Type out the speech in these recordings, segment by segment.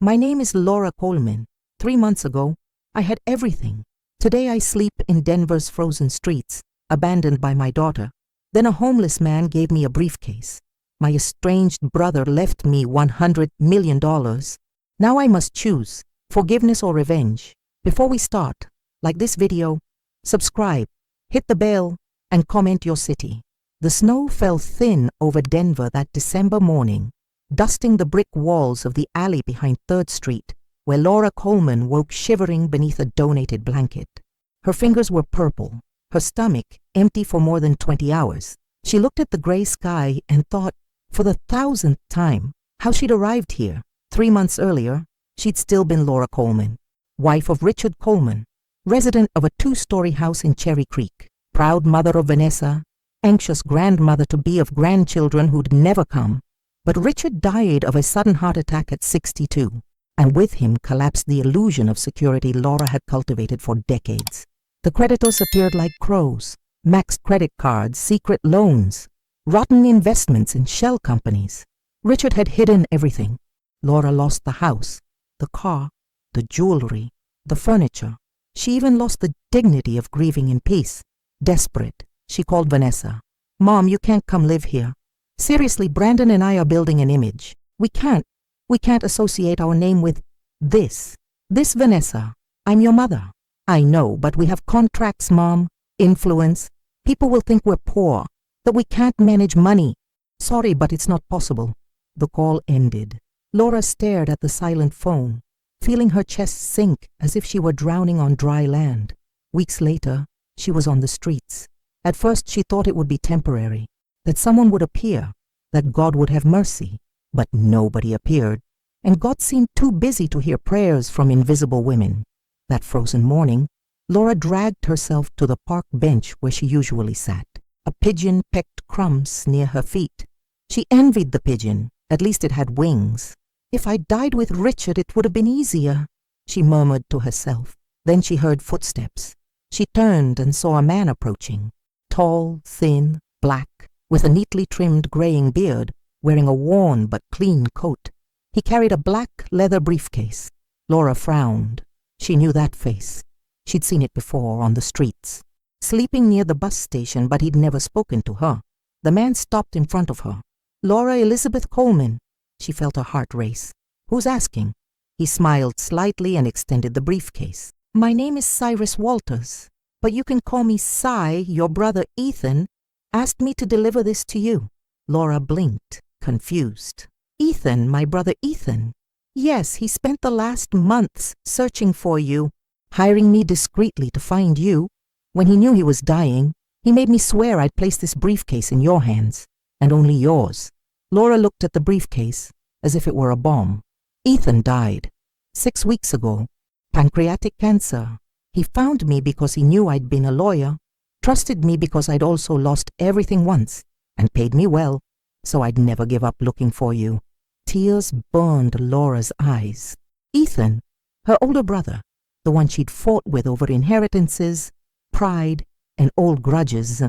My name is Laura Coleman. 3 months ago, I had everything. Today I sleep in Denver's frozen streets, abandoned by my daughter. Then a homeless man gave me a briefcase. My estranged brother left me $100 million. Now I must choose, forgiveness or revenge. Before we start, like this video, subscribe, hit the bell, and comment your city. The snow fell thin over Denver that December morning, dusting the brick walls of the alley behind 3rd Street, where Laura Coleman woke shivering beneath a donated blanket. Her fingers were purple, her stomach empty for more than 20 hours. She looked at the gray sky and thought, for the 1000th time, how she'd arrived here. 3 months earlier, she'd still been Laura Coleman, wife of Richard Coleman, resident of a 2-story house in Cherry Creek, proud mother of Vanessa, anxious grandmother-to-be of grandchildren who'd never come. But Richard died of a sudden heart attack at 62, and with him collapsed the illusion of security Laura had cultivated for decades. The creditors appeared like crows, maxed credit cards, secret loans, rotten investments in shell companies. Richard had hidden everything. Laura lost the house, the car, the jewelry, the furniture. She even lost the dignity of grieving in peace. Desperate, she called Vanessa. "Mom, you can't come live here. Seriously, Brandon and I are building an image. We can't associate our name with this. This Vanessa. I'm your mother." "I know, but we have contracts, Mom. Influence. People will think we're poor, that we can't manage money." "Sorry, but it's not possible." The call ended. Laura stared at the silent phone, feeling her chest sink as if she were drowning on dry land. Weeks later, she was on the streets. At first she thought it would be temporary, that someone would appear, that God would have mercy. But nobody appeared, and God seemed too busy to hear prayers from invisible women. That frozen morning, Laura dragged herself to the park bench where she usually sat. A pigeon pecked crumbs near her feet. She envied the pigeon, at least it had wings. "If I died with Richard, it would have been easier," she murmured to herself. Then she heard footsteps. She turned and saw a man approaching, tall, thin, black, with a neatly trimmed graying beard, wearing a worn but clean coat. He carried a black leather briefcase. Laura frowned. She knew that face. She'd seen it before on the streets. Sleeping near the bus station, but he'd never spoken to her. The man stopped in front of her. "Laura Elizabeth Coleman." She felt her heart race. "Who's asking?" He smiled slightly and extended the briefcase. "My name is Cyrus Walters, but you can call me Cy. Your brother Ethan asked me to deliver this to you." Laura blinked, confused. "Ethan, my brother Ethan?" "Yes, he spent the last months searching for you, hiring me discreetly to find you. When he knew he was dying, he made me swear I'd place this briefcase in your hands, and only yours." Laura looked at the briefcase as if it were a bomb. "Ethan died 6 weeks ago. Pancreatic cancer. He found me because he knew I'd been a lawyer, trusted me because I'd also lost everything once, and paid me well, so I'd never give up looking for you." Tears burned Laura's eyes. Ethan, her older brother, the one she'd fought with over inheritances, pride, and old grudges.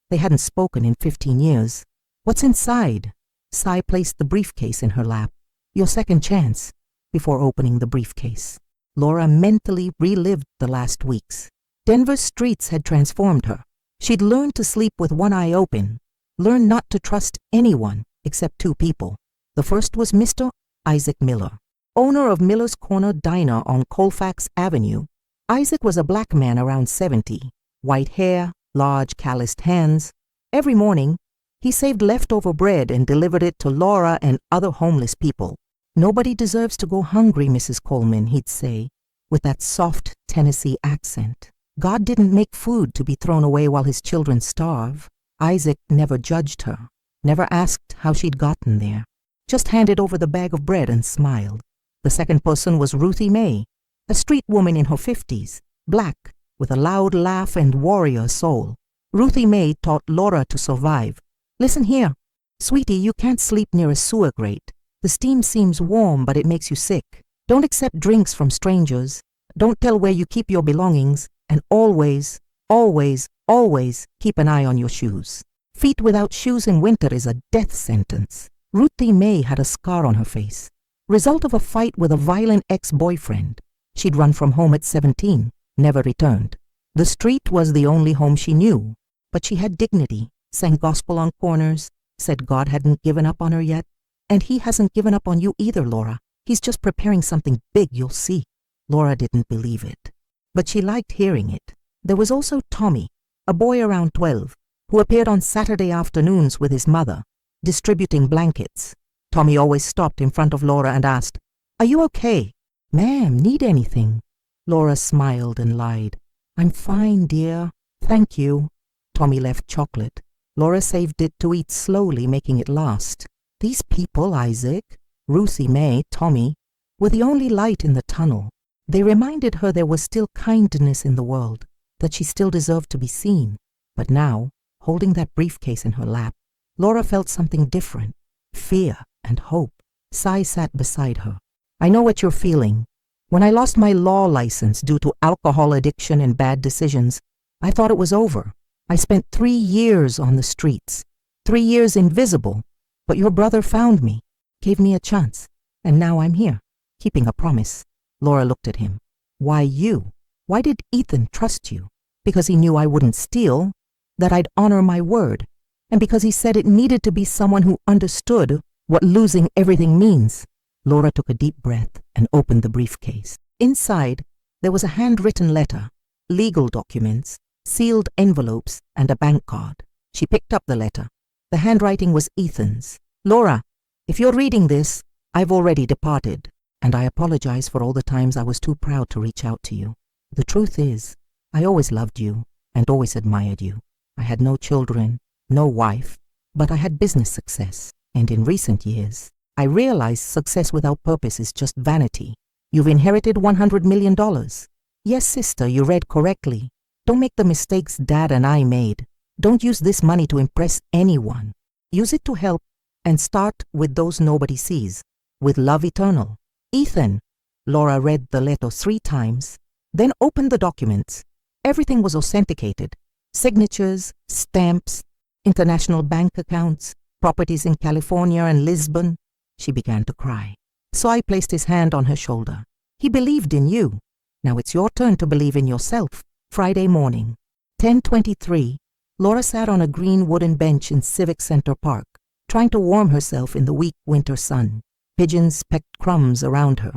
They hadn't spoken in 15 years. "What's inside?" Cy placed the briefcase in her lap. "Your second chance," before opening the briefcase. Laura mentally relived the last weeks. Denver's streets had transformed her. She'd learned to sleep with one eye open, learned not to trust anyone except 2 people. The first was Mr. Isaac Miller, owner of Miller's Corner Diner on Colfax Avenue. Isaac was a black man around 70, white hair, large calloused hands. Every morning, he saved leftover bread and delivered it to Laura and other homeless people. "Nobody deserves to go hungry, Mrs. Coleman," he'd say, with that soft Tennessee accent. God didn't make food to be thrown away while his children starve. Isaac never judged her, never asked how she'd gotten there. Just handed over the bag of bread and smiled. The second person was Ruthie Mae, a street woman in her 50s, black, with a loud laugh and warrior soul. Ruthie Mae taught Laura to survive. "Listen here. Sweetie, you can't sleep near a sewer grate. The steam seems warm, but it makes you sick. Don't accept drinks from strangers. Don't tell where you keep your belongings. And always, always, always keep an eye on your shoes. Feet without shoes in winter is a death sentence." Ruthie Mae had a scar on her face. Result of a fight with a violent ex-boyfriend. She'd run from home at 17, never returned. The street was the only home she knew, but she had dignity, sang gospel on corners, said God hadn't given up on her yet. And he hasn't given up on you either, Laura. He's just preparing something big, you'll see. Laura didn't believe it, but she liked hearing it. There was also Tommy, a boy around 12, who appeared on Saturday afternoons with his mother, distributing blankets. Tommy always stopped in front of Laura and asked, "Are you okay? Ma'am, need anything?" Laura smiled and lied. "I'm fine, dear. Thank you." Tommy left chocolate. Laura saved it to eat slowly, making it last. These people, Isaac, Ruthie May, Tommy, were the only light in the tunnel. They reminded her there was still kindness in the world, that she still deserved to be seen. But now, holding that briefcase in her lap, Laura felt something different, fear and hope. Sai sat beside her. "I know what you're feeling. When I lost my law license due to alcohol addiction and bad decisions, I thought it was over. I spent 3 years on the streets, 3 years invisible, but your brother found me, gave me a chance, and now I'm here, keeping a promise." Laura looked at him. "Why you? Why did Ethan trust you? Because he knew I wouldn't steal, that I'd honor my word, and because he said it needed to be someone who understood what losing everything means." Laura took a deep breath and opened the briefcase. Inside, there was a handwritten letter, legal documents, sealed envelopes, and a bank card. She picked up the letter. The handwriting was Ethan's. "Laura, if you're reading this, I've already departed, and I apologize for all the times I was too proud to reach out to you. The truth is, I always loved you and always admired you. I had no children, no wife, but I had business success, and in recent years, I realized success without purpose is just vanity. You've inherited $100 million. Yes, sister, you read correctly. Don't make the mistakes Dad and I made. Don't use this money to impress anyone. Use it to help, and start with those nobody sees, with love eternal. Ethan." Laura read the letter 3 times, then opened the documents. Everything was authenticated. Signatures, stamps, international bank accounts, properties in California and Lisbon. She began to cry. Sai placed his hand on her shoulder. "He believed in you. Now it's your turn to believe in yourself." Friday morning, 10:23, Laura sat on a green wooden bench in Civic Center Park, trying to warm herself in the weak winter sun. Pigeons pecked crumbs around her.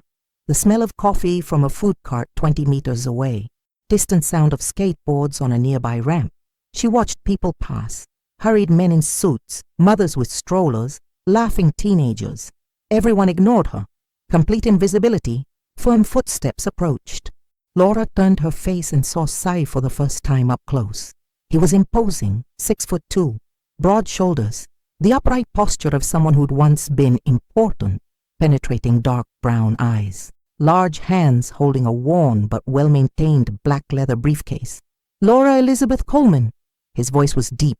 The smell of coffee from a food cart 20 meters away. Distant sound of skateboards on a nearby ramp. She watched people pass. Hurried men in suits, mothers with strollers, laughing teenagers. Everyone ignored her. Complete invisibility, firm footsteps approached. Laura turned her face and saw Sai for the first time up close. He was imposing, 6'2", broad shoulders, the upright posture of someone who'd once been important, penetrating dark brown eyes, large hands holding a worn but well-maintained black leather briefcase. "Laura Elizabeth Coleman." His voice was deep,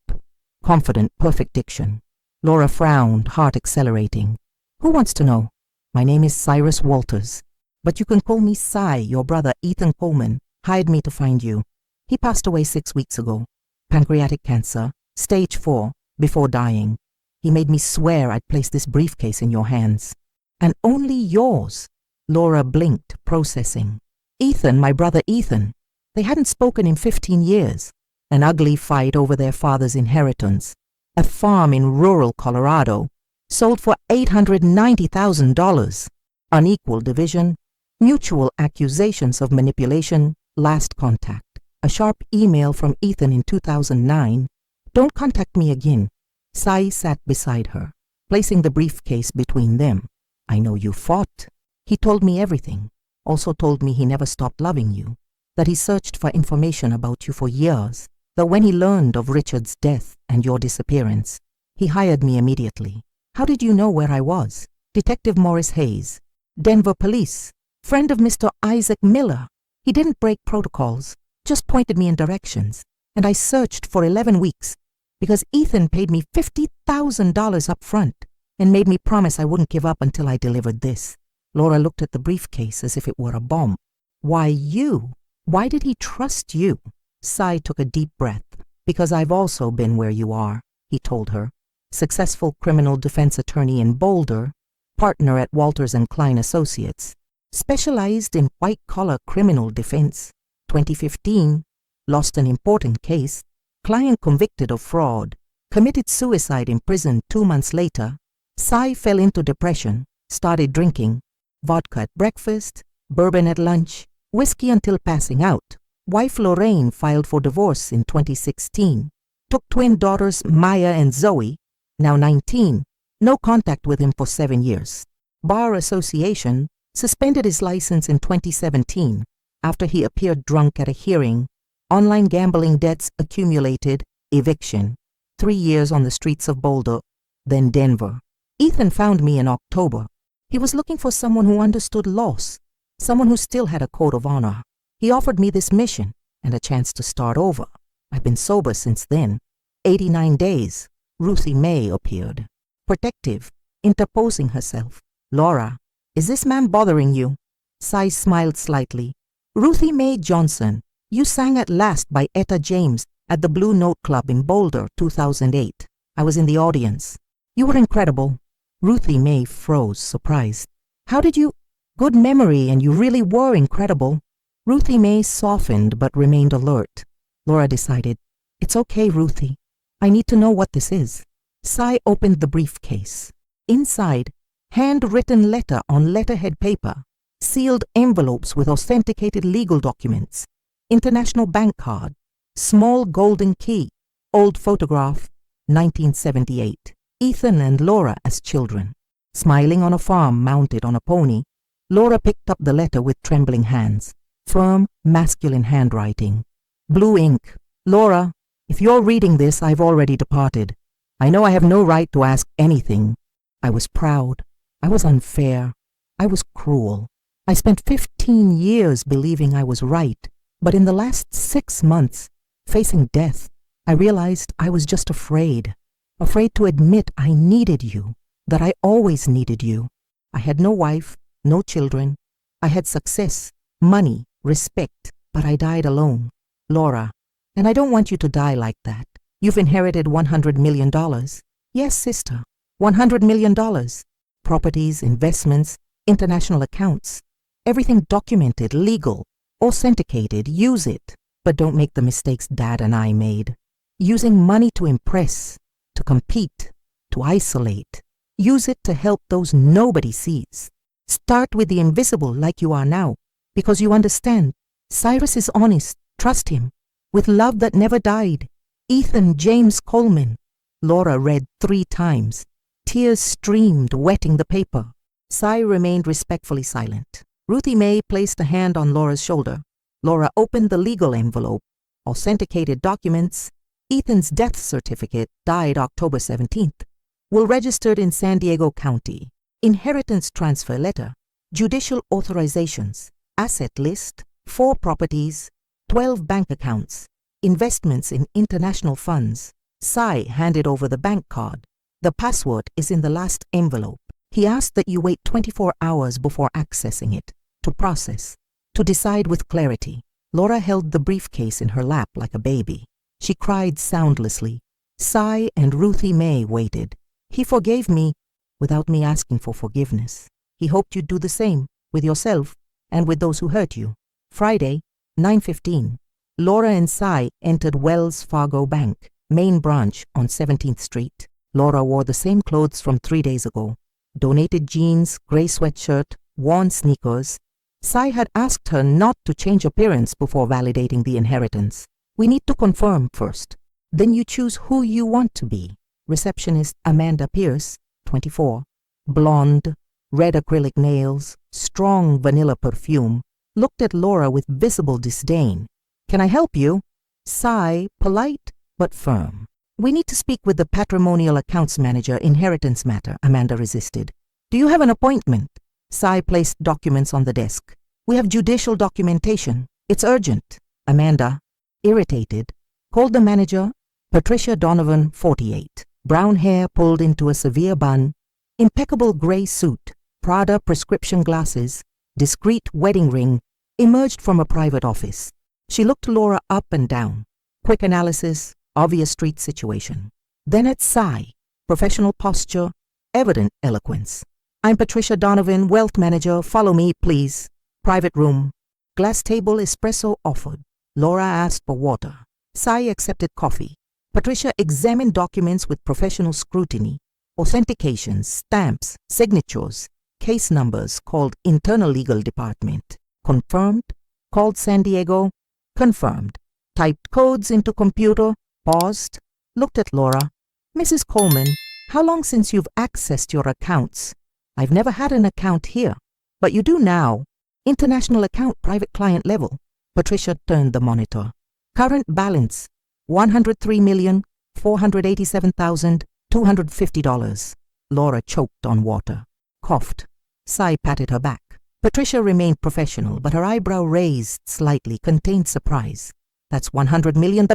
confident, perfect diction. Laura frowned, heart accelerating. "Who wants to know? My name is Cyrus Walters, but you can call me Sai. Your brother, Ethan Coleman, hired me to find you. He passed away 6 weeks ago. Pancreatic cancer, stage 4, before dying. He made me swear I'd place this briefcase in your hands. And only yours." Laura blinked, processing. "Ethan, my brother Ethan. They hadn't spoken in 15 years. An ugly fight over their father's inheritance. A farm in rural Colorado, sold for $890,000. Unequal division, mutual accusations of manipulation, last contact. A sharp email from Ethan in 2009. Don't contact me again." Sai sat beside her, placing the briefcase between them. "I know you fought." He told me everything. Also told me he never stopped loving you, that he searched for information about you for years, that when he learned of Richard's death and your disappearance, he hired me immediately. "How did you know where I was?" "Detective Morris Hayes, Denver Police, friend of Mr. Isaac Miller. He didn't break protocols, just pointed me in directions, and I searched for 11 weeks, because Ethan paid me $50,000 up front and made me promise I wouldn't give up until I delivered this." Laura looked at the briefcase as if it were a bomb. "Why you? Why did he trust you?" Sai took a deep breath. "Because I've also been where you are," he told her. Successful criminal defense attorney in Boulder, partner at Walters & Klein Associates, specialized in white-collar criminal defense. 2015, lost an important case, client convicted of fraud, committed suicide in prison 2 months later. Sai fell into depression, started drinking, vodka at breakfast, bourbon at lunch, whiskey until passing out. Wife Lorraine filed for divorce in 2016. Took twin daughters Maya and Zoe, now 19, no contact with him for 7 years. Bar Association suspended his license in 2017 after he appeared drunk at a hearing. Online gambling debts accumulated, eviction. 3 years on the streets of Boulder, then Denver. Ethan found me in October. He was looking for someone who understood loss, someone who still had a code of honor. He offered me this mission and a chance to start over. I've been sober since then. 89 days. Ruthie Mae appeared. Protective, interposing herself. Laura, is this man bothering you? Sai smiled slightly. Ruthie Mae Johnson, you sang at last by Etta James at the Blue Note Club in Boulder, 2008. I was in the audience. You were incredible. Ruthie Mae froze, surprised. How did you? Good memory, and you really were incredible. Ruthie Mae softened but remained alert. Laura decided, it's okay, Ruthie. I need to know what this is. Sai opened the briefcase. Inside, handwritten letter on letterhead paper, sealed envelopes with authenticated legal documents, international bank card, small golden key, old photograph, 1978. Ethan and Laura as children. Smiling on a farm mounted on a pony, Laura picked up the letter with trembling hands. Firm, masculine handwriting. Blue ink. Laura, if you're reading this, I've already departed. I know I have no right to ask anything. I was proud. I was unfair. I was cruel. I spent 15 years believing I was right, but in the last 6 months, facing death, I realized I was just afraid. Afraid to admit I needed you, that I always needed you. I had no wife, no children. I had success, money, respect, but I died alone. Laura, and I don't want you to die like that. You've inherited $100 million. Yes, sister, $100 million. Properties, investments, international accounts. Everything documented, legal, authenticated. Use it, but don't make the mistakes Dad and I made. Using money to impress, to compete, to isolate. Use it to help those nobody sees. Start with the invisible like you are now, because you understand. Cyrus is honest. Trust him. With love that never died. Ethan James Coleman. Laura read 3 times. Tears streamed, wetting the paper. Sai remained respectfully silent. Ruthie Mae placed a hand on Laura's shoulder. Laura opened the legal envelope. Authenticated documents. Ethan's death certificate, died October 17th. Will registered in San Diego County. Inheritance transfer letter. Judicial authorizations. Asset list. 4 properties. 12 bank accounts. Investments in international funds. Sai handed over the bank card. The password is in the last envelope. He asked that you wait 24 hours before accessing it, to process, to decide with clarity. Laura held the briefcase in her lap like a baby. She cried soundlessly. Sai and Ruthie Mae waited. He forgave me without me asking for forgiveness. He hoped you'd do the same with yourself and with those who hurt you. Friday, 9:15. Laura and Sai entered Wells Fargo Bank, main branch on 17th Street. Laura wore the same clothes from 3 days ago. Donated jeans, gray sweatshirt, worn sneakers. Sai had asked her not to change appearance before validating the inheritance. We need to confirm first. Then you choose who you want to be. Receptionist Amanda Pierce, 24. Blonde, red acrylic nails, strong vanilla perfume, looked at Laura with visible disdain. Can I help you? Sai, polite but firm. We need to speak with the patrimonial accounts manager, inheritance matter, Amanda resisted. Do you have an appointment? Sai placed documents on the desk. We have judicial documentation. It's urgent. Amanda, irritated, called the manager, Patricia Donovan, 48. Brown hair pulled into a severe bun, impeccable gray suit, Prada prescription glasses, discreet wedding ring, emerged from a private office. She looked Laura up and down. Quick analysis, obvious street situation. Then at Sai, professional posture, evident eloquence. I'm Patricia Donovan, wealth manager. Follow me, please. Private room. Glass table, espresso offered. Laura asked for water. Sai accepted coffee. Patricia examined documents with professional scrutiny. Authentications, stamps, signatures, case numbers, called internal legal department. Confirmed. Called San Diego. Confirmed. Typed codes into computer. Paused. Looked at Laura. Mrs. Coleman, how long since you've accessed your accounts? I've never had an account here, but you do now. International account, private client level. Patricia turned the monitor. Current balance, $103,487,250. Laura choked on water. Coughed. Sai patted her back. Patricia remained professional, but her eyebrow raised slightly contained surprise. That's $100 million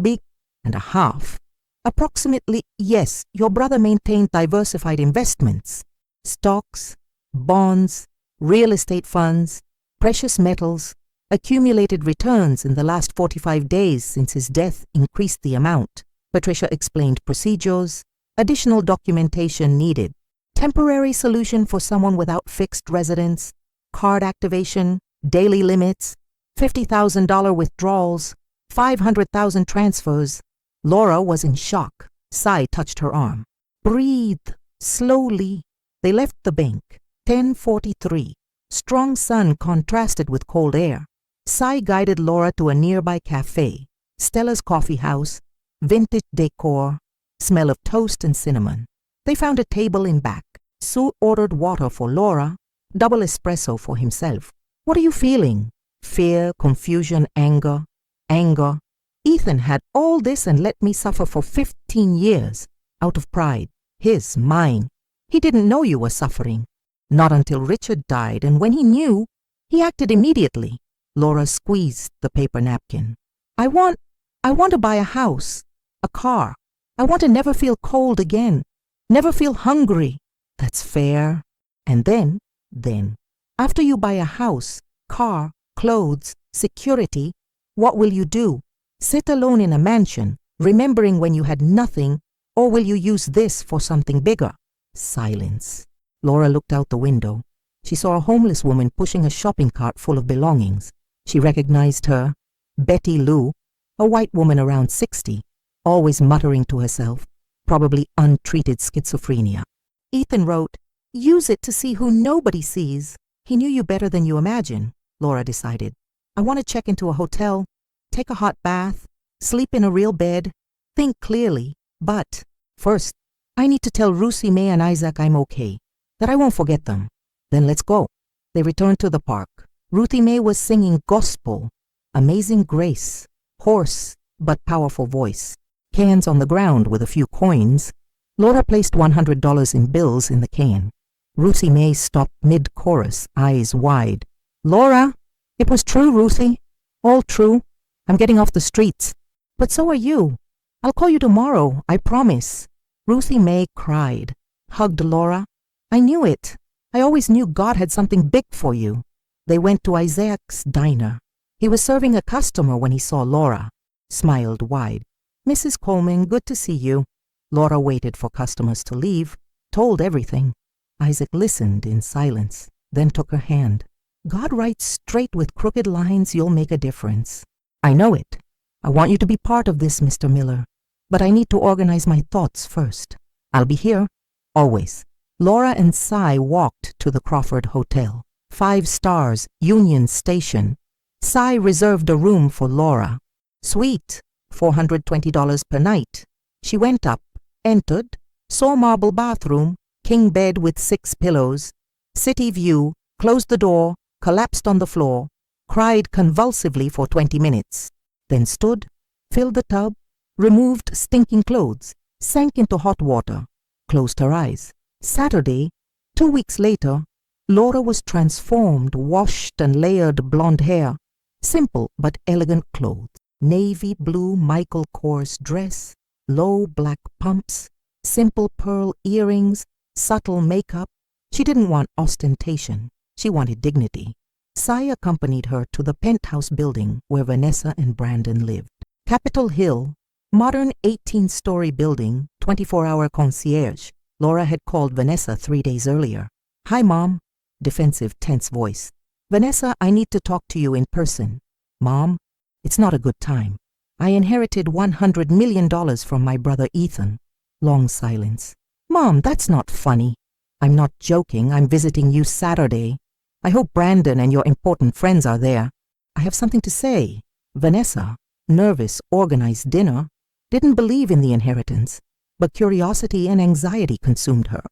and a half. Approximately, yes, your brother maintained diversified investments. Stocks, bonds, real estate funds, precious metals, accumulated returns in the last 45 days since his death increased the amount. Patricia explained procedures, additional documentation needed, temporary solution for someone without fixed residence, card activation, daily limits, $50,000 withdrawals, 500,000 transfers. Laura was in shock. Sai touched her arm. Breathe, slowly. They left the bank. 10:43. Strong sun contrasted with cold air. Sai guided Laura to a nearby cafe. Stella's Coffee House, vintage decor, smell of toast and cinnamon. They found a table in back. Sue ordered water for Laura, double espresso for himself. What are you feeling? Fear, confusion, anger. Anger. Ethan had all this and let me suffer for 15 years, out of pride. His, mine. He didn't know you were suffering. Not until Richard died, and when he knew, he acted immediately. Laura squeezed the paper napkin. I want to buy a house, a car. I want to never feel cold again, never feel hungry. That's fair. And then, after you buy a house, car, clothes, security, what will you do? Sit alone in a mansion, remembering when you had nothing, or will you use this for something bigger? Silence. Laura looked out the window. She saw a homeless woman pushing a shopping cart full of belongings. She recognized her, Betty Lou, a white woman around 60, always muttering to herself, probably untreated schizophrenia. Ethan wrote, use it to see who nobody sees. He knew you better than you imagine, Laura decided. I want to check into a hotel, take a hot bath, sleep in a real bed, think clearly, but first, I need to tell Ruthie Mae and Isaac I'm okay, that I won't forget them. Then let's go. They returned to the park. Ruthie Mae was singing gospel, Amazing Grace, hoarse but powerful voice. Cans on the ground with a few coins. Laura placed $100 in bills in the can. Ruthie Mae stopped mid-chorus, eyes wide. Laura, it was true, Ruthie. All true. I'm getting off the streets. But so are you. I'll call you tomorrow, I promise. Ruthie Mae cried, hugged Laura. I knew it. I always knew God had something big for you. They went to Isaac's diner. He was serving a customer when he saw Laura. Smiled wide. Mrs. Coleman, good to see you. Laura waited for customers to leave, told everything. Isaac listened in silence, then took her hand. God writes straight with crooked lines, you'll make a difference. I know it. I want you to be part of this, Mr. Miller. But I need to organize my thoughts first. I'll be here, always. Laura and Sai walked to the Crawford Hotel. 5 stars, Union Station. Sai reserved a room for Laura. Suite, $420 per night. She went up, entered, saw marble bathroom, king bed with 6 pillows, city view, closed the door, collapsed on the floor, cried convulsively for 20 minutes, then stood, filled the tub, removed stinking clothes, sank into hot water, closed her eyes. Saturday, 2 weeks later, Laura was transformed, washed and layered blonde hair, simple but elegant clothes, navy blue Michael Kors dress, low black pumps, simple pearl earrings, subtle makeup. She didn't want ostentation. She wanted dignity. Sai accompanied her to the penthouse building where Vanessa and Brandon lived. Capitol Hill, modern 18-story building, 24-hour concierge. Laura had called Vanessa 3 days earlier. Hi, Mom. Defensive, tense voice. Vanessa, I need to talk to you in person. Mom, it's not a good time. I inherited $100 million from my brother Ethan. Long silence. Mom, that's not funny. I'm not joking. I'm visiting you Saturday. I hope Brandon and your important friends are there. I have something to say. Vanessa, nervous, organized dinner, didn't believe in the inheritance, but curiosity and anxiety consumed her.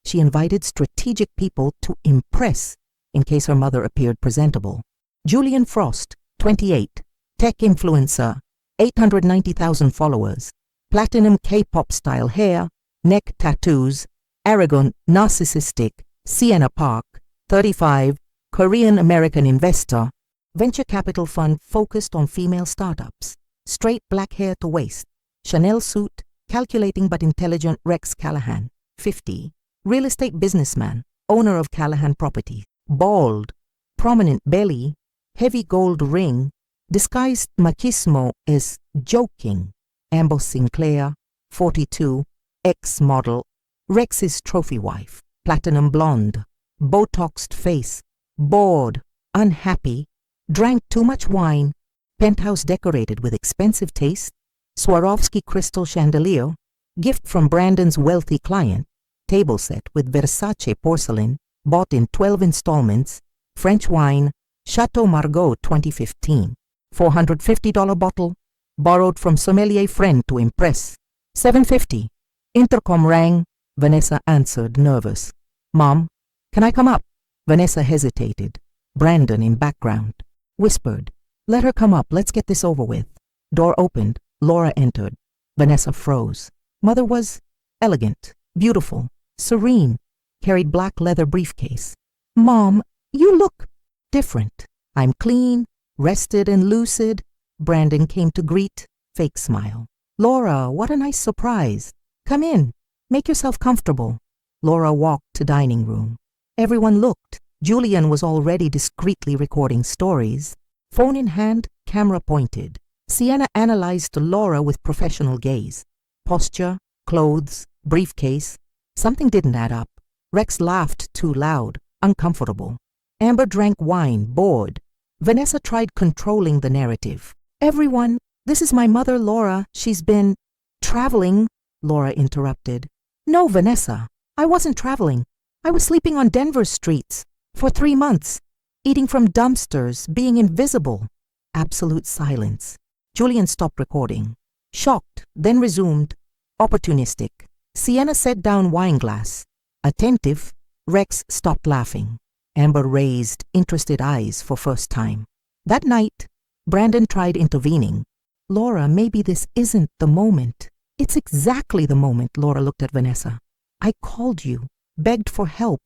She invited strategic people to impress in case her mother appeared presentable. Julian Frost, 28, tech influencer, 890,000 followers, platinum K-pop style hair, neck tattoos, arrogant, narcissistic, Sienna Park, 35, Korean-American investor, venture capital fund focused on female startups, straight black hair to waist, Chanel suit, calculating but intelligent Rex Callahan, 50, real estate businessman, owner of Callahan Property, bald, prominent belly, heavy gold ring, disguised machismo as joking, Amber Sinclair, 42, ex-model, Rex's trophy wife, platinum blonde, Botoxed face, bored, unhappy, drank too much wine, penthouse decorated with expensive taste, Swarovski crystal chandelier, gift from Brandon's wealthy client, table set with Versace porcelain, bought in 12 installments, French wine, Chateau Margaux 2015, $450 bottle, borrowed from sommelier friend to impress, $750. Intercom rang. Vanessa answered, nervous. Mom, can I come up? Vanessa hesitated. Brandon in background whispered, let her come up, let's get this over with. Door opened. Laura entered. Vanessa froze. Mother was elegant, beautiful, serene, carried black leather briefcase. Mom, you look different. I'm clean, rested and lucid. Brandon came to greet, fake smile. Laura, what a nice surprise. Come in, make yourself comfortable. Laura walked to dining room. Everyone looked. Julian was already discreetly recording stories. Phone in hand, camera pointed. Sienna analyzed Laura with professional gaze. Posture, clothes, briefcase. Something didn't add up. Rex laughed too loud, uncomfortable. Amber drank wine, bored. Vanessa tried controlling the narrative. Everyone, this is my mother Laura. She's been traveling, Laura interrupted. No, Vanessa, I wasn't traveling. I was sleeping on Denver streets for 3 months, eating from dumpsters, being invisible. Absolute silence. Julian stopped recording. Shocked, then resumed. Opportunistic. Sienna set down wine glass. Attentive, Rex stopped laughing. Amber raised interested eyes for first time. That night, Brandon tried intervening. Laura, maybe this isn't the moment. It's exactly the moment, Laura looked at Vanessa. I called you, begged for help,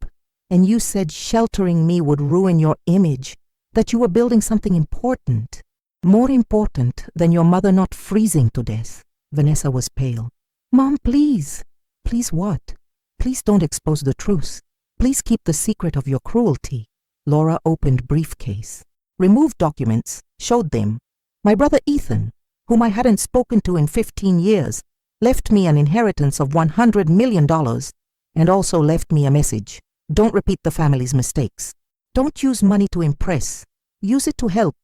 and you said sheltering me would ruin your image, that you were building something important. More important than your mother not freezing to death. Vanessa was pale. Mom, please. Please what? Please don't expose the truth. Please keep the secret of your cruelty. Laura opened briefcase. Removed documents, showed them. My brother Ethan, whom I hadn't spoken to in 15 years, left me an inheritance of $100 million and also left me a message. Don't repeat the family's mistakes. Don't use money to impress. Use it to help.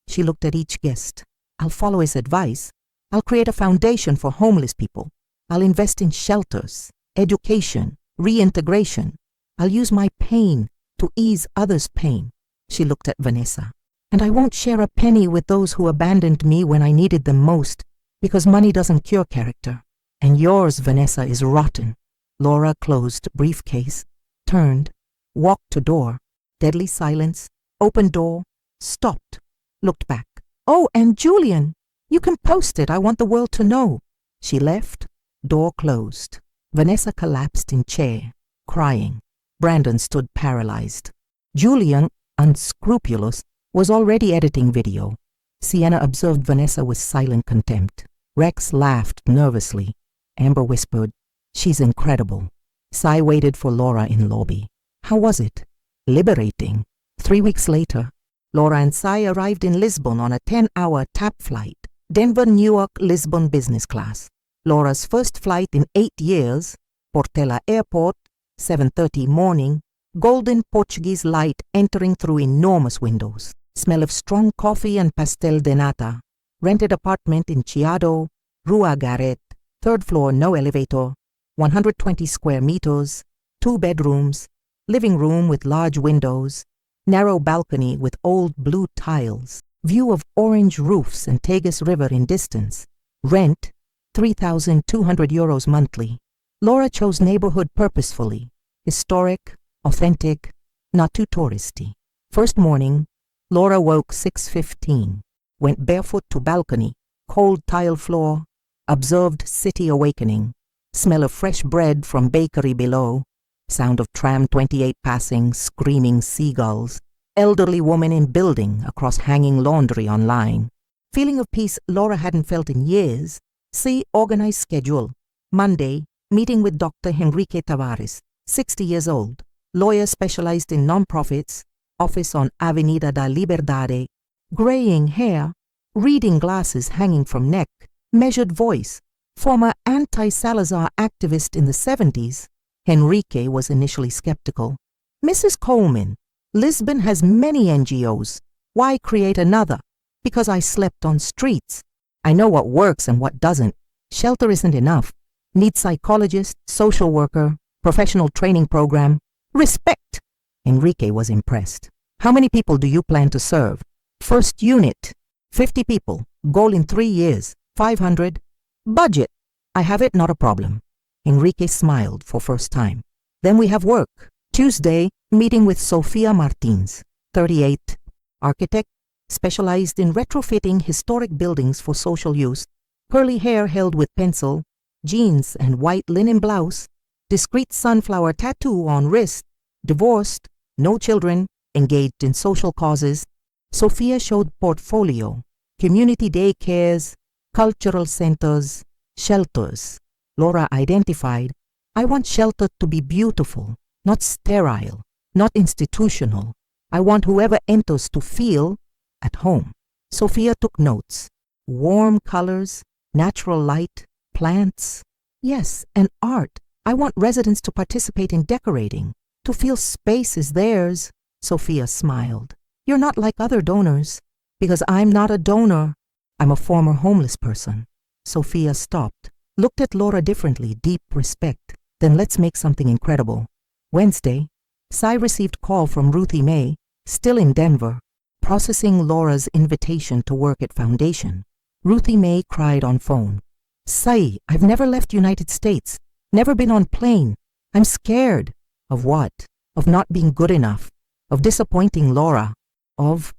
She looked at each guest. I'll follow his advice. I'll create a foundation for homeless people. I'll invest in shelters, education, reintegration. I'll use my pain to ease others' pain. She looked at Vanessa. And I won't share a penny with those who abandoned me when I needed them most, because money doesn't cure character. And yours, Vanessa, is rotten. Laura closed briefcase, turned, walked to door. Deadly silence, opened door, stopped, looked back. Oh, and Julian, you can post it. I want the world to know. She left, door closed. Vanessa collapsed in chair, crying. Brandon stood paralyzed. Julian, unscrupulous, was already editing video. Sienna observed Vanessa with silent contempt. Rex laughed nervously. Amber whispered, she's incredible. Cy waited for Laura in lobby. How was it? Liberating. 3 weeks later, Laura and Cy arrived in Lisbon on a 10-hour TAP flight, Denver, Newark, Lisbon business class. Laura's first flight in 8 years, Portela Airport, 7:30 morning, golden Portuguese light entering through enormous windows. Smell of strong coffee and pastel de nata. Rented apartment in Chiado, Rua Garret, 3rd floor, no elevator, 120 square meters, 2 bedrooms, living room with large windows, narrow balcony with old blue tiles, view of orange roofs and Tagus River in distance. Rent, €3,200 monthly. Laura chose neighborhood purposefully. Historic, authentic, not too touristy. First morning, Laura woke 6:15, went barefoot to balcony, cold tile floor, observed city awakening, smell of fresh bread from bakery below, sound of tram 28 passing, screaming seagulls, elderly woman in building across hanging laundry on line. Feeling of peace Laura hadn't felt in years. See organized schedule. Monday, meeting with Dr. Henrique Tavares, 60 years old, lawyer specialized in nonprofits, office on Avenida da Liberdade, graying hair, reading glasses hanging from neck, measured voice, former anti-Salazar activist in the 70s. Henrique was initially skeptical. Mrs. Coleman, Lisbon has many NGOs. Why create another? Because I slept on streets. I know what works and what doesn't. Shelter isn't enough. Need psychologist, social worker, professional training program. Respect! Enrique was impressed. How many people do you plan to serve? First unit, 50 people. Goal in 3 years, 500. Budget, I have it, not a problem. Enrique smiled for first time. Then we have work. Tuesday, meeting with Sofia Martins, 38, architect, specialized in retrofitting historic buildings for social use, curly hair held with pencil, jeans and white linen blouse, discreet sunflower tattoo on wrist, divorced, no children, engaged in social causes. Sophia showed portfolio, community daycares, cultural centers, shelters. Laura identified, I want shelter to be beautiful, not sterile, not institutional. I want whoever enters to feel at home. Sophia took notes. Warm colors, natural light, plants. Yes, and art. I want residents to participate in decorating, to feel space is theirs. Sophia smiled. You're not like other donors. Because I'm not a donor. I'm a former homeless person. Sophia stopped, looked at Laura differently, deep respect. Then let's make something incredible. Wednesday, Cy received call from Ruthie May, still in Denver, processing Laura's invitation to work at Foundation. Ruthie May cried on phone. Cy, I've never left United States, never been on plane. I'm scared. Of what? Of not being good enough. Of disappointing Laura. Of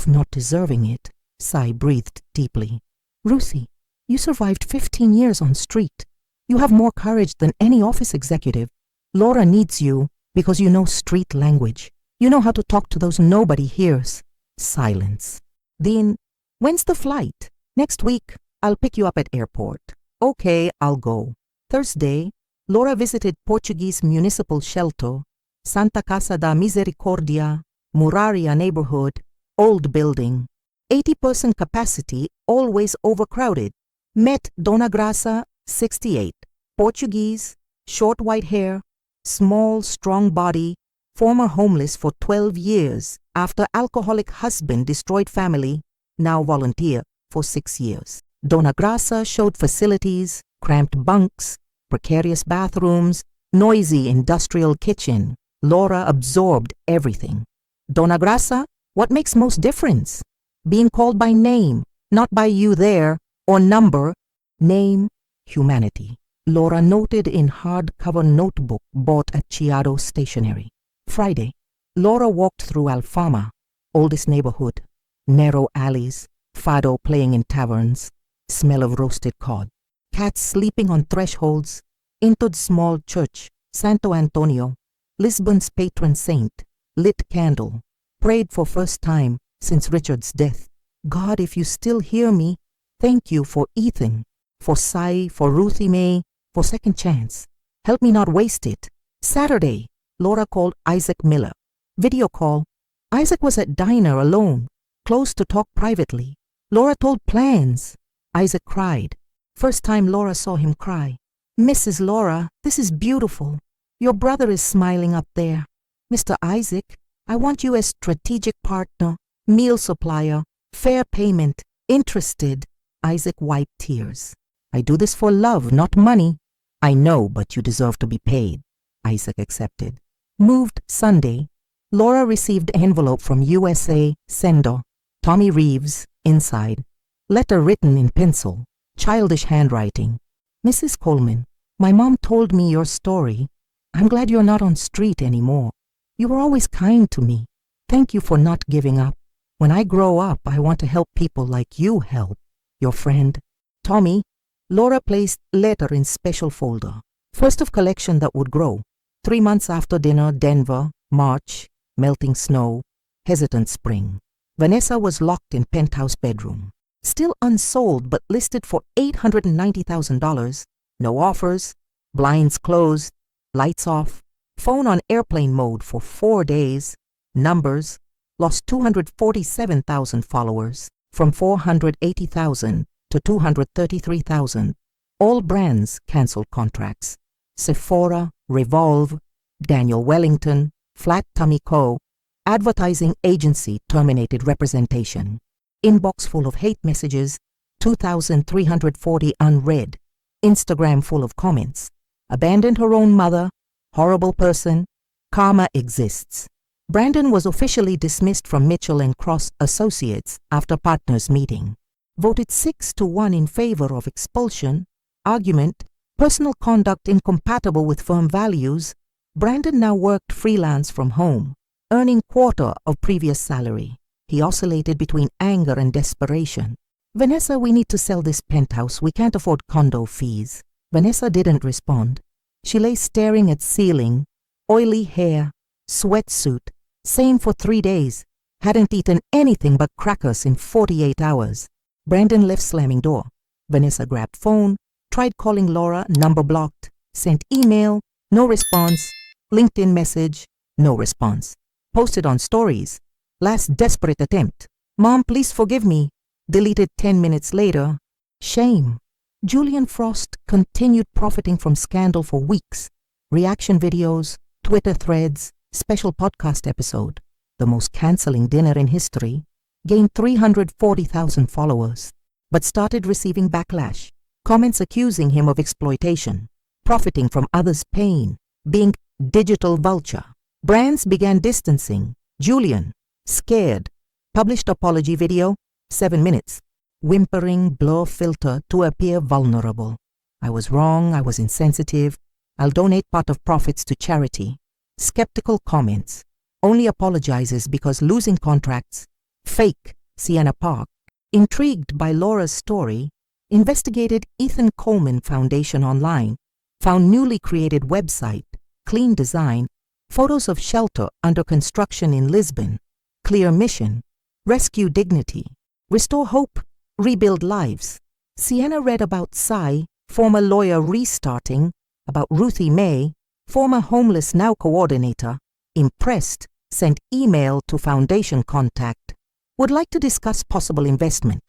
not deserving it. Cy breathed deeply. Ruthie, you survived 15 years on street. You have more courage than any office executive. Laura needs you because you know street language. You know how to talk to those nobody hears. Silence. Then, when's the flight? Next week. I'll pick you up at airport. Okay, I'll go. Thursday, Laura visited Portuguese municipal shelter, Santa Casa da Misericordia, Muraria neighborhood, old building. 80% capacity, always overcrowded. Met Dona Graça, 68. Portuguese, short white hair, small, strong body, former homeless for 12 years after alcoholic husband destroyed family, now volunteer for 6 years. Dona Graça showed facilities, cramped bunks, precarious bathrooms, noisy industrial kitchen. Laura absorbed everything. Dona Graça, what makes most difference? Being called by name, not by you there, or number. Name, humanity. Laura noted in hardcover notebook bought at Chiado Stationery. Friday, Laura walked through Alfama, oldest neighborhood, narrow alleys, fado playing in taverns, smell of roasted cod, cats sleeping on thresholds, into the small church, Santo Antonio, Lisbon's patron saint, lit candle, prayed for first time since Richard's death. God, if you still hear me, thank you for Ethan, for Cy, for Ruthie May, for second chance. Help me not waste it. Saturday, Laura called Isaac Miller. Video call. Isaac was at diner alone, close to talk privately. Laura told plans. Isaac cried. First time Laura saw him cry. Mrs. Laura, this is beautiful. Your brother is smiling up there. Mr. Isaac, I want you as strategic partner, meal supplier, fair payment, interested. Isaac wiped tears. I do this for love, not money. I know, but you deserve to be paid. Isaac accepted. Moved Sunday. Laura received envelope from USA, sender, Tommy Reeves, inside. Letter written in pencil, childish handwriting. Mrs. Coleman, my mom told me your story. I'm glad you're not on street anymore. You were always kind to me. Thank you for not giving up. When I grow up, I want to help people like you help. Your friend, Tommy. Laura placed letter in special folder. First of collection that would grow. 3 months after dinner, Denver, March, melting snow, hesitant spring. Vanessa was locked in penthouse bedroom. Still unsold but listed for $890,000. No offers, blinds closed, lights off, phone on airplane mode for 4 days, numbers, lost 247,000 followers, from 480,000 to 233,000. All brands canceled contracts. Sephora, Revolve, Daniel Wellington, Flat Tummy Co. Advertising agency terminated representation. Inbox full of hate messages, 2,340 unread. Instagram full of comments. Abandoned her own mother, horrible person, karma exists. Brandon was officially dismissed from Mitchell & Cross Associates after partners meeting. Voted 6-1 in favor of expulsion. Argument, personal conduct incompatible with firm values. Brandon now worked freelance from home, earning quarter of previous salary. He oscillated between anger and desperation. Vanessa, we need to sell this penthouse. We can't afford condo fees. Vanessa didn't respond. She lay staring at ceiling, oily hair, sweatsuit, same for 3 days. Hadn't eaten anything but crackers in 48 hours. Brandon left slamming door. Vanessa grabbed phone, tried calling Laura, number blocked, sent email, no response, LinkedIn message, no response. Posted on stories. Last desperate attempt. Mom, please forgive me. Deleted 10 minutes later. Shame. Julian Frost continued profiting from scandal for weeks. Reaction videos, Twitter threads, special podcast episode. The most canceling dinner in history. Gained 340,000 followers. But started receiving backlash. Comments accusing him of exploitation. Profiting from others' pain. Being digital vulture. Brands began distancing. Julian, scared. Published apology video, 7 minutes. Whimpering blur filter to appear vulnerable. I was wrong, I was insensitive. I'll donate part of profits to charity. Skeptical comments. Only apologizes because losing contracts. Fake, Sienna Park. Intrigued by Laura's story, investigated Ethan Coleman Foundation online. Found newly created website, clean design, photos of shelter under construction in Lisbon. Clear mission. Rescue dignity. Restore hope. Rebuild lives. Sienna read about Cy, former lawyer restarting, about Ruthie May, former homeless now coordinator, impressed, sent email to foundation contact. Would like to discuss possible investment.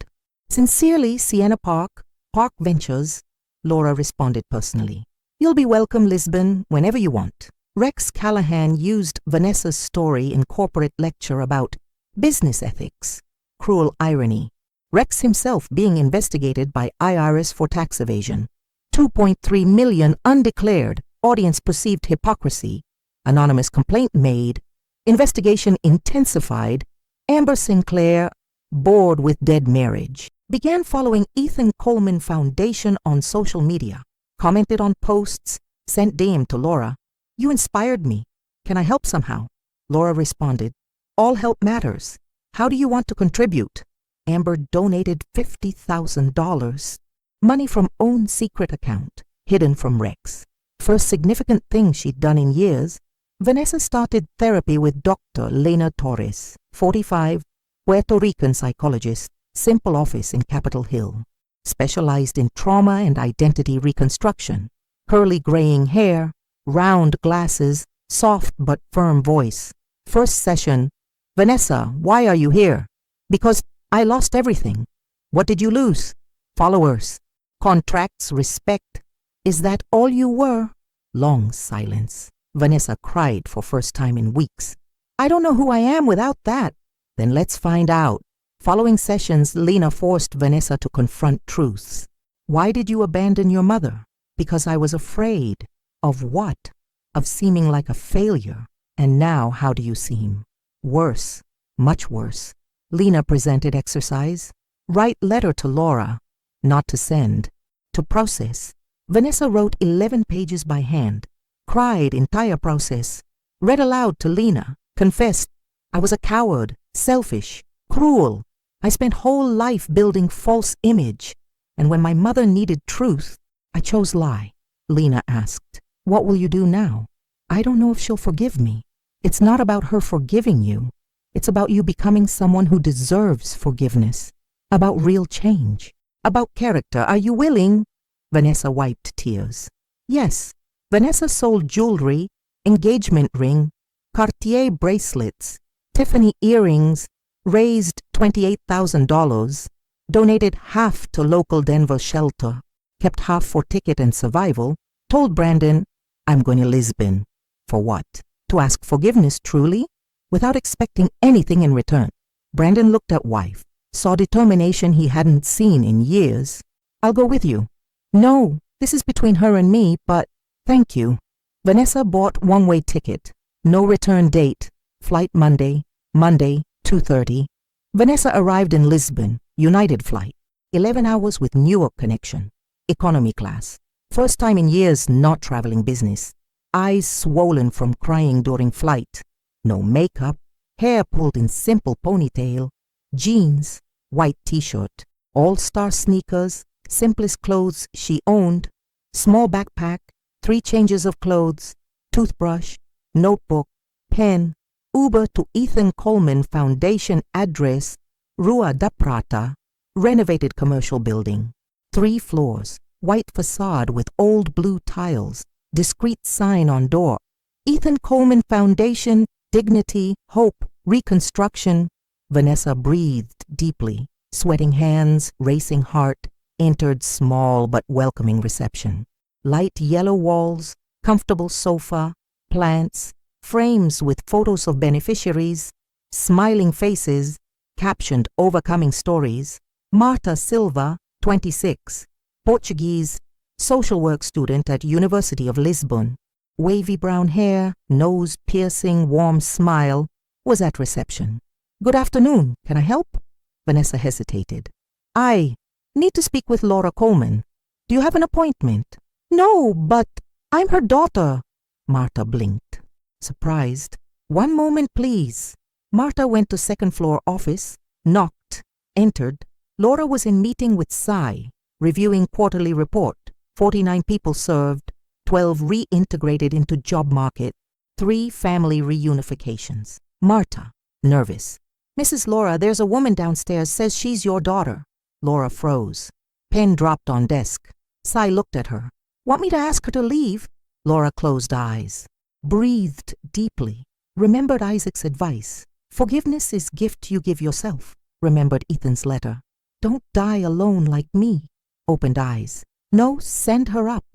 Sincerely, Sienna Park, Park Ventures. Laura responded personally. You'll be welcome, Lisbon, whenever you want. Rex Callahan used Vanessa's story in corporate lecture about business ethics. Cruel irony. Rex himself being investigated by IRS for tax evasion. 2.3 million undeclared. Audience perceived hypocrisy. Anonymous complaint made. Investigation intensified. Amber Sinclair, bored with dead marriage. Began following Ethan Coleman Foundation on social media. Commented on posts. Sent DM to Laura. You inspired me. Can I help somehow? Laura responded. All help matters. How do you want to contribute? Amber donated $50,000. Money from own secret account, hidden from Rex. First significant thing she'd done in years, Vanessa started therapy with Dr. Lena Torres, 45, Puerto Rican psychologist, simple office in Capitol Hill. Specialized in trauma and identity reconstruction. Curly graying hair, round glasses, soft but firm voice. First session, Vanessa, why are you here? Because I lost everything. What did you lose? Followers. Contracts, respect. Is that all you were? Long silence. Vanessa cried for first time in weeks. I don't know who I am without that. Then let's find out. Following sessions, Lena forced Vanessa to confront truths. Why did you abandon your mother? Because I was afraid. Of what? Of seeming like a failure. And now how do you seem? Worse. Much worse. Lena presented exercise. Write letter to Laura. Not to send. To process. Vanessa wrote 11 pages by hand. Cried entire process. Read aloud to Lena. Confessed. I was a coward. Selfish. Cruel. I spent whole life building false image. And when my mother needed truth, I chose lie. Lena asked, what will you do now? I don't know if she'll forgive me. It's not about her forgiving you. It's about you becoming someone who deserves forgiveness. About real change. About character. Are you willing? Vanessa wiped tears. Yes. Vanessa sold jewelry, engagement ring, Cartier bracelets, Tiffany earrings, raised $28,000, donated half to local Denver shelter, kept half for ticket and survival, told Brandon, I'm going to Lisbon. For what? To ask forgiveness, truly? Without expecting anything in return. Brandon looked at wife, saw determination he hadn't seen in years. I'll go with you. No, this is between her and me, but thank you. Vanessa bought one-way ticket. No return date. Flight Monday, 2:30. Vanessa arrived in Lisbon, United flight. 11 hours with Newark connection. Economy class. First time in years not traveling business. Eyes swollen from crying during flight. No makeup. Hair pulled in simple ponytail. Jeans. White t-shirt. All-star sneakers. Simplest clothes she owned. Small backpack. 3 changes of clothes. Toothbrush. Notebook. Pen. Uber to Ethan Coleman Foundation address, Rua da Prata, renovated commercial building. 3 floors, white facade with old blue tiles, discreet sign on door. Ethan Coleman Foundation, dignity, hope, reconstruction. Vanessa breathed deeply, sweating hands, racing heart, entered small but welcoming reception. Light yellow walls, comfortable sofa, plants, frames with photos of beneficiaries, smiling faces, captioned overcoming stories. Marta Silva, 26, Portuguese, social work student at University of Lisbon. Wavy brown hair, nose piercing, warm smile, was at reception. Good afternoon, can I help? Vanessa hesitated. I need to speak with Laura Coleman. Do you have an appointment? No, but I'm her daughter. Marta blinked. Surprised. One moment, please. Marta went to second floor office, knocked, entered. Laura was in meeting with Sai, reviewing quarterly report. 49 people served, 12 reintegrated into job market, 3 family reunifications. Marta, nervous. Mrs. Laura, there's a woman downstairs, says she's your daughter. Laura froze. Pen dropped on desk. Sai looked at her. Want me to ask her to leave? Laura closed eyes. Breathed deeply, remembered Isaac's advice. Forgiveness is gift you give yourself, remembered Ethan's letter. Don't die alone like me. Opened eyes. No, send her up.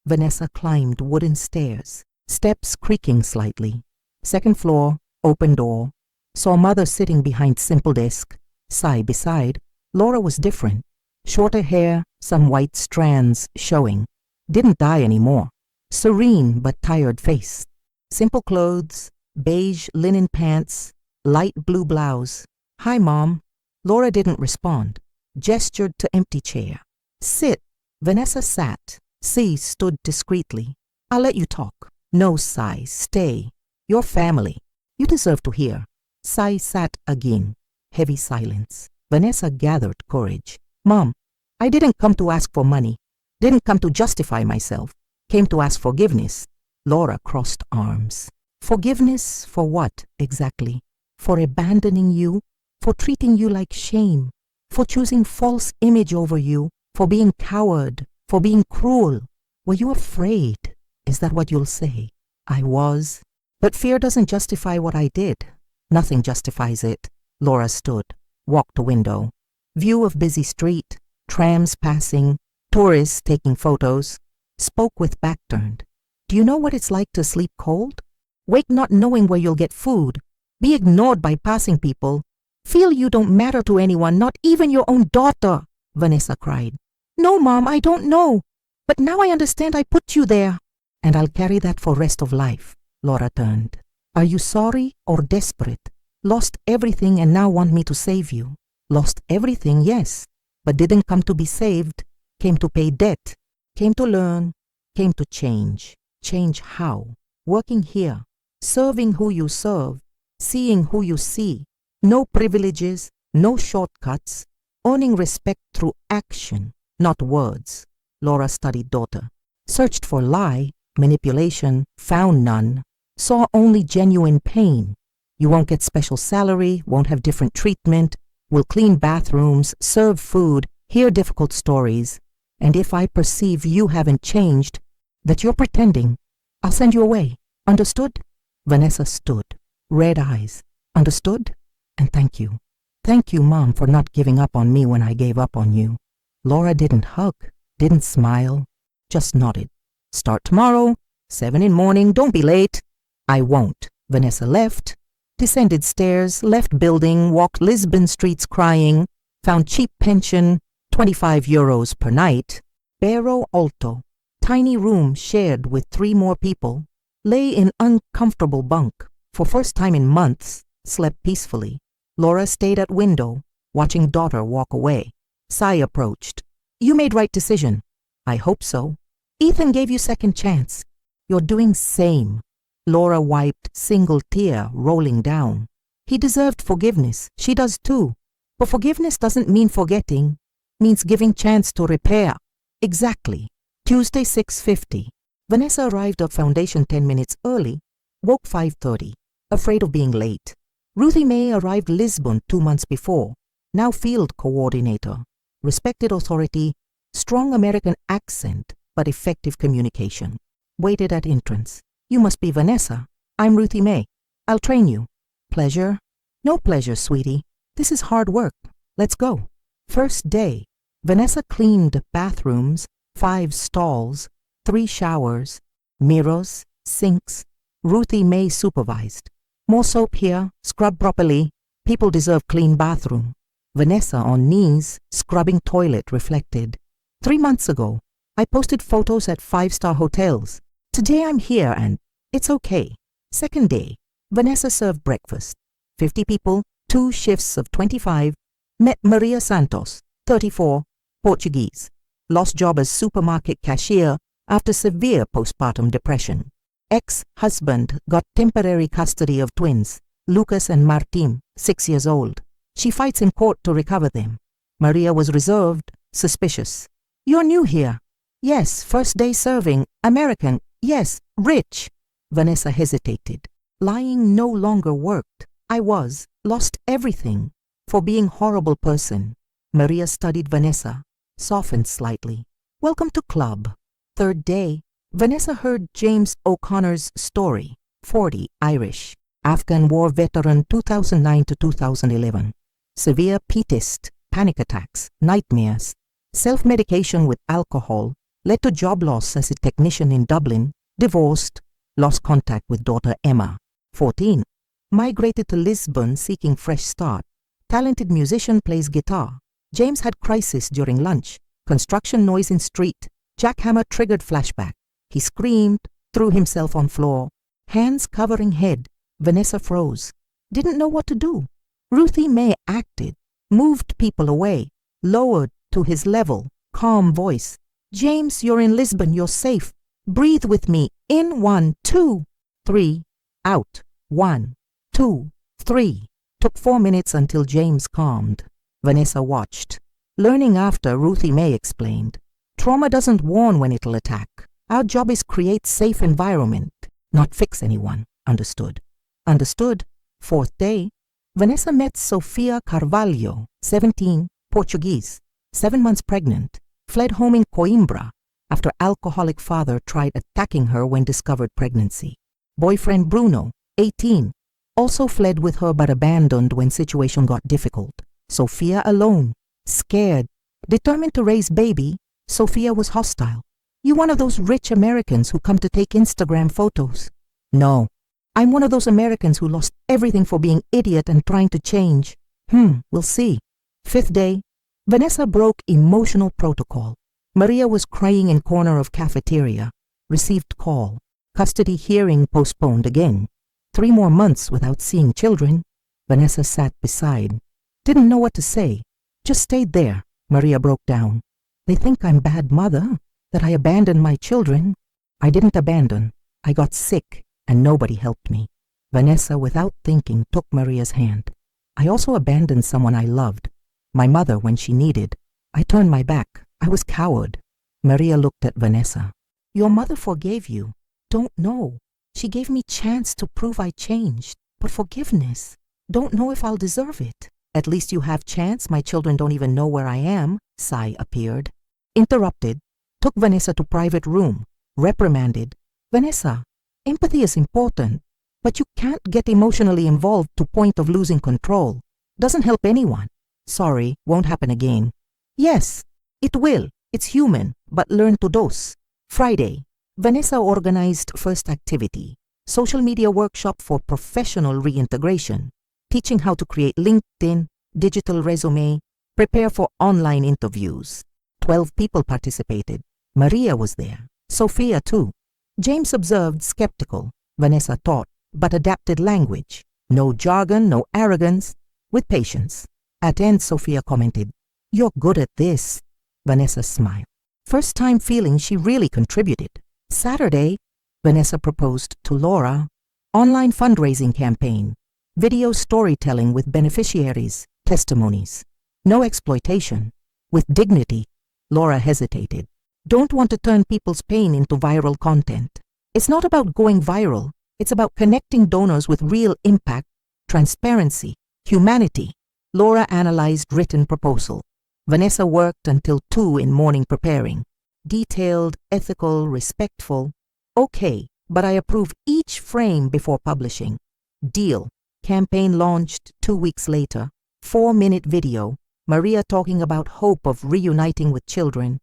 Vanessa climbed wooden stairs, steps creaking slightly. Second floor, open door. Saw mother sitting behind simple desk. Sai beside. Laura was different. Shorter hair, some white strands showing. Didn't die anymore. Serene but tired face. Simple clothes, beige linen pants, light blue blouse. Hi, Mom. Laura didn't respond. Gestured to empty chair. Sit. Vanessa sat. C stood discreetly. I'll let you talk. No, Sai, stay. Your family. You deserve to hear. Sai sat again. Heavy silence. Vanessa gathered courage. Mom, I didn't come to ask for money. Didn't come to justify myself. Came to ask forgiveness. Laura crossed arms. Forgiveness for what, exactly? For abandoning you? For treating you like shame? For choosing false image over you? For being coward? For being cruel? Were you afraid? Is that what you'll say? I was. But fear doesn't justify what I did. Nothing justifies it. Laura stood, walked to window. View of busy street, trams passing, tourists taking photos. Spoke with back turned. Do you know what it's like to sleep cold? Wake not knowing where you'll get food. Be ignored by passing people. Feel you don't matter to anyone, not even your own daughter, Vanessa cried. No, Mom, I don't know. But now I understand I put you there. And I'll carry that for rest of life, Laura turned. Are you sorry or desperate? Lost everything and now want me to save you? Lost everything, yes, but didn't come to be saved. Came to pay debt. Came to learn. Came to change. Change how? Working here. Serving who you serve. Seeing who you see. No privileges. No shortcuts. Earning respect through action, not words. Laura studied daughter. Searched for lie, manipulation, found none. Saw only genuine pain. You won't get special salary, won't have different treatment, will clean bathrooms, serve food, hear difficult stories. And if I perceive you haven't changed, that you're pretending, I'll send you away. Understood? Vanessa stood, red eyes. Understood? And thank you. Thank you, Mom, for not giving up on me when I gave up on you. Laura didn't hug, didn't smile, just nodded. Start tomorrow, 7 in morning, don't be late. I won't. Vanessa left, descended stairs, left building, walked Lisbon streets crying, found cheap pension, 25 euros per night, Barro Alto, tiny room shared with 3 more people, lay in uncomfortable bunk, for first time in months, slept peacefully. Laura stayed at window, watching daughter walk away. Sai approached. You made right decision. I hope so. Ethan gave you second chance. You're doing same. Laura wiped single tear rolling down. He deserved forgiveness. She does too. But forgiveness doesn't mean forgetting. Means giving chance to repair. Exactly. Tuesday 6:50. Vanessa arrived at foundation 10 minutes early. Woke 5:30. Afraid of being late. Ruthie May arrived Lisbon 2 months before. Now field coordinator. Respected authority. Strong American accent, but effective communication. Waited at entrance. You must be Vanessa. I'm Ruthie May. I'll train you. Pleasure? No pleasure, sweetie. This is hard work. Let's go. First day. Vanessa cleaned bathrooms, 5 stalls, 3 showers, mirrors, sinks. Ruthie May supervised. More soap here, scrub properly. People deserve clean bathroom. Vanessa on knees, scrubbing toilet reflected. 3 months ago, I posted photos at 5-star hotels. Today I'm here and it's okay. Second day, Vanessa served breakfast. 50 people, 2 shifts of 25. Met Maria Santos, 34, Portuguese. Lost job as supermarket cashier after severe postpartum depression. Ex-husband got temporary custody of twins, Lucas and Martim, 6 years old. She fights in court to recover them. Maria was reserved, suspicious. You're new here. Yes, first day serving. American. Yes, rich. Vanessa hesitated. Lying no longer worked. I was, lost everything. For being horrible person. Maria studied Vanessa, softened slightly. Welcome to club. Third day, Vanessa heard James O'Connor's story. 40, Irish. Afghan war veteran 2009 to 2011. Severe PTSD, panic attacks, nightmares. Self-medication with alcohol led to job loss as a technician in Dublin, divorced, lost contact with daughter Emma. 14. Migrated to Lisbon seeking fresh start. Talented musician plays guitar. James had crisis during lunch. Construction noise in street. Jackhammer triggered flashback. He screamed, threw himself on floor. Hands covering head. Vanessa froze. Didn't know what to do. Ruthie May acted. Moved people away. Lowered to his level. Calm voice. James, you're in Lisbon. You're safe. Breathe with me. In 1, 2, 3. Out. 1, 2, 3. Took 4 minutes until James calmed. Vanessa watched. Learning after, Ruthie May explained. Trauma doesn't warn when it'll attack. Our job is create safe environment, not fix anyone. Understood. Understood. Fourth day, Vanessa met Sofia Carvalho, 17, Portuguese, 7 months pregnant, fled home in Coimbra after alcoholic father tried attacking her when discovered pregnancy. Boyfriend Bruno, 18, also fled with her but abandoned when situation got difficult. Sofia alone, scared, determined to raise baby. Sofia was hostile. You one of those rich Americans who come to take Instagram photos? No. I'm one of those Americans who lost everything for being idiot and trying to change. We'll see. 5th day, Vanessa broke emotional protocol. Maria was crying in corner of cafeteria. Received call. Custody hearing postponed again. 3 more months without seeing children. Vanessa sat beside. Didn't know what to say. Just stayed there. Maria broke down. They think I'm bad mother, that I abandoned my children. I didn't abandon. I got sick and nobody helped me. Vanessa, without thinking, took Maria's hand. I also abandoned someone I loved. My mother when she needed. I turned my back. I was coward. Maria looked at Vanessa. Your mother forgave you. Don't know. She gave me chance to prove I changed. But forgiveness. Don't know if I'll deserve it. At least you have chance. My children don't even know where I am. Sai appeared. Interrupted. Took Vanessa to private room. Reprimanded. Vanessa, empathy is important. But you can't get emotionally involved to point of losing control. Doesn't help anyone. Sorry, won't happen again. Yes, it will. It's human, but learn to dose. Friday, Vanessa organized first activity. Social media workshop for professional reintegration. Teaching how to create LinkedIn, digital resume, prepare for online interviews. 12 people participated. Maria was there. Sophia too. James observed skeptical. Vanessa taught, but adapted language. No jargon, no arrogance, with patience. At end, Sophia commented, "You're good at this." Vanessa smiled. First time feeling she really contributed. Saturday, Vanessa proposed to Laura. Online fundraising campaign. Video storytelling with beneficiaries, testimonies. No exploitation. With dignity. Laura hesitated. Don't want to turn people's pain into viral content. It's not about going viral. It's about connecting donors with real impact, transparency, humanity. Laura analyzed written proposal. Vanessa worked until 2 in morning preparing. Detailed, ethical, respectful. Okay, but I approve each frame before publishing. Deal. Campaign launched 2 weeks later. 4-minute video. Maria talking about hope of reuniting with children.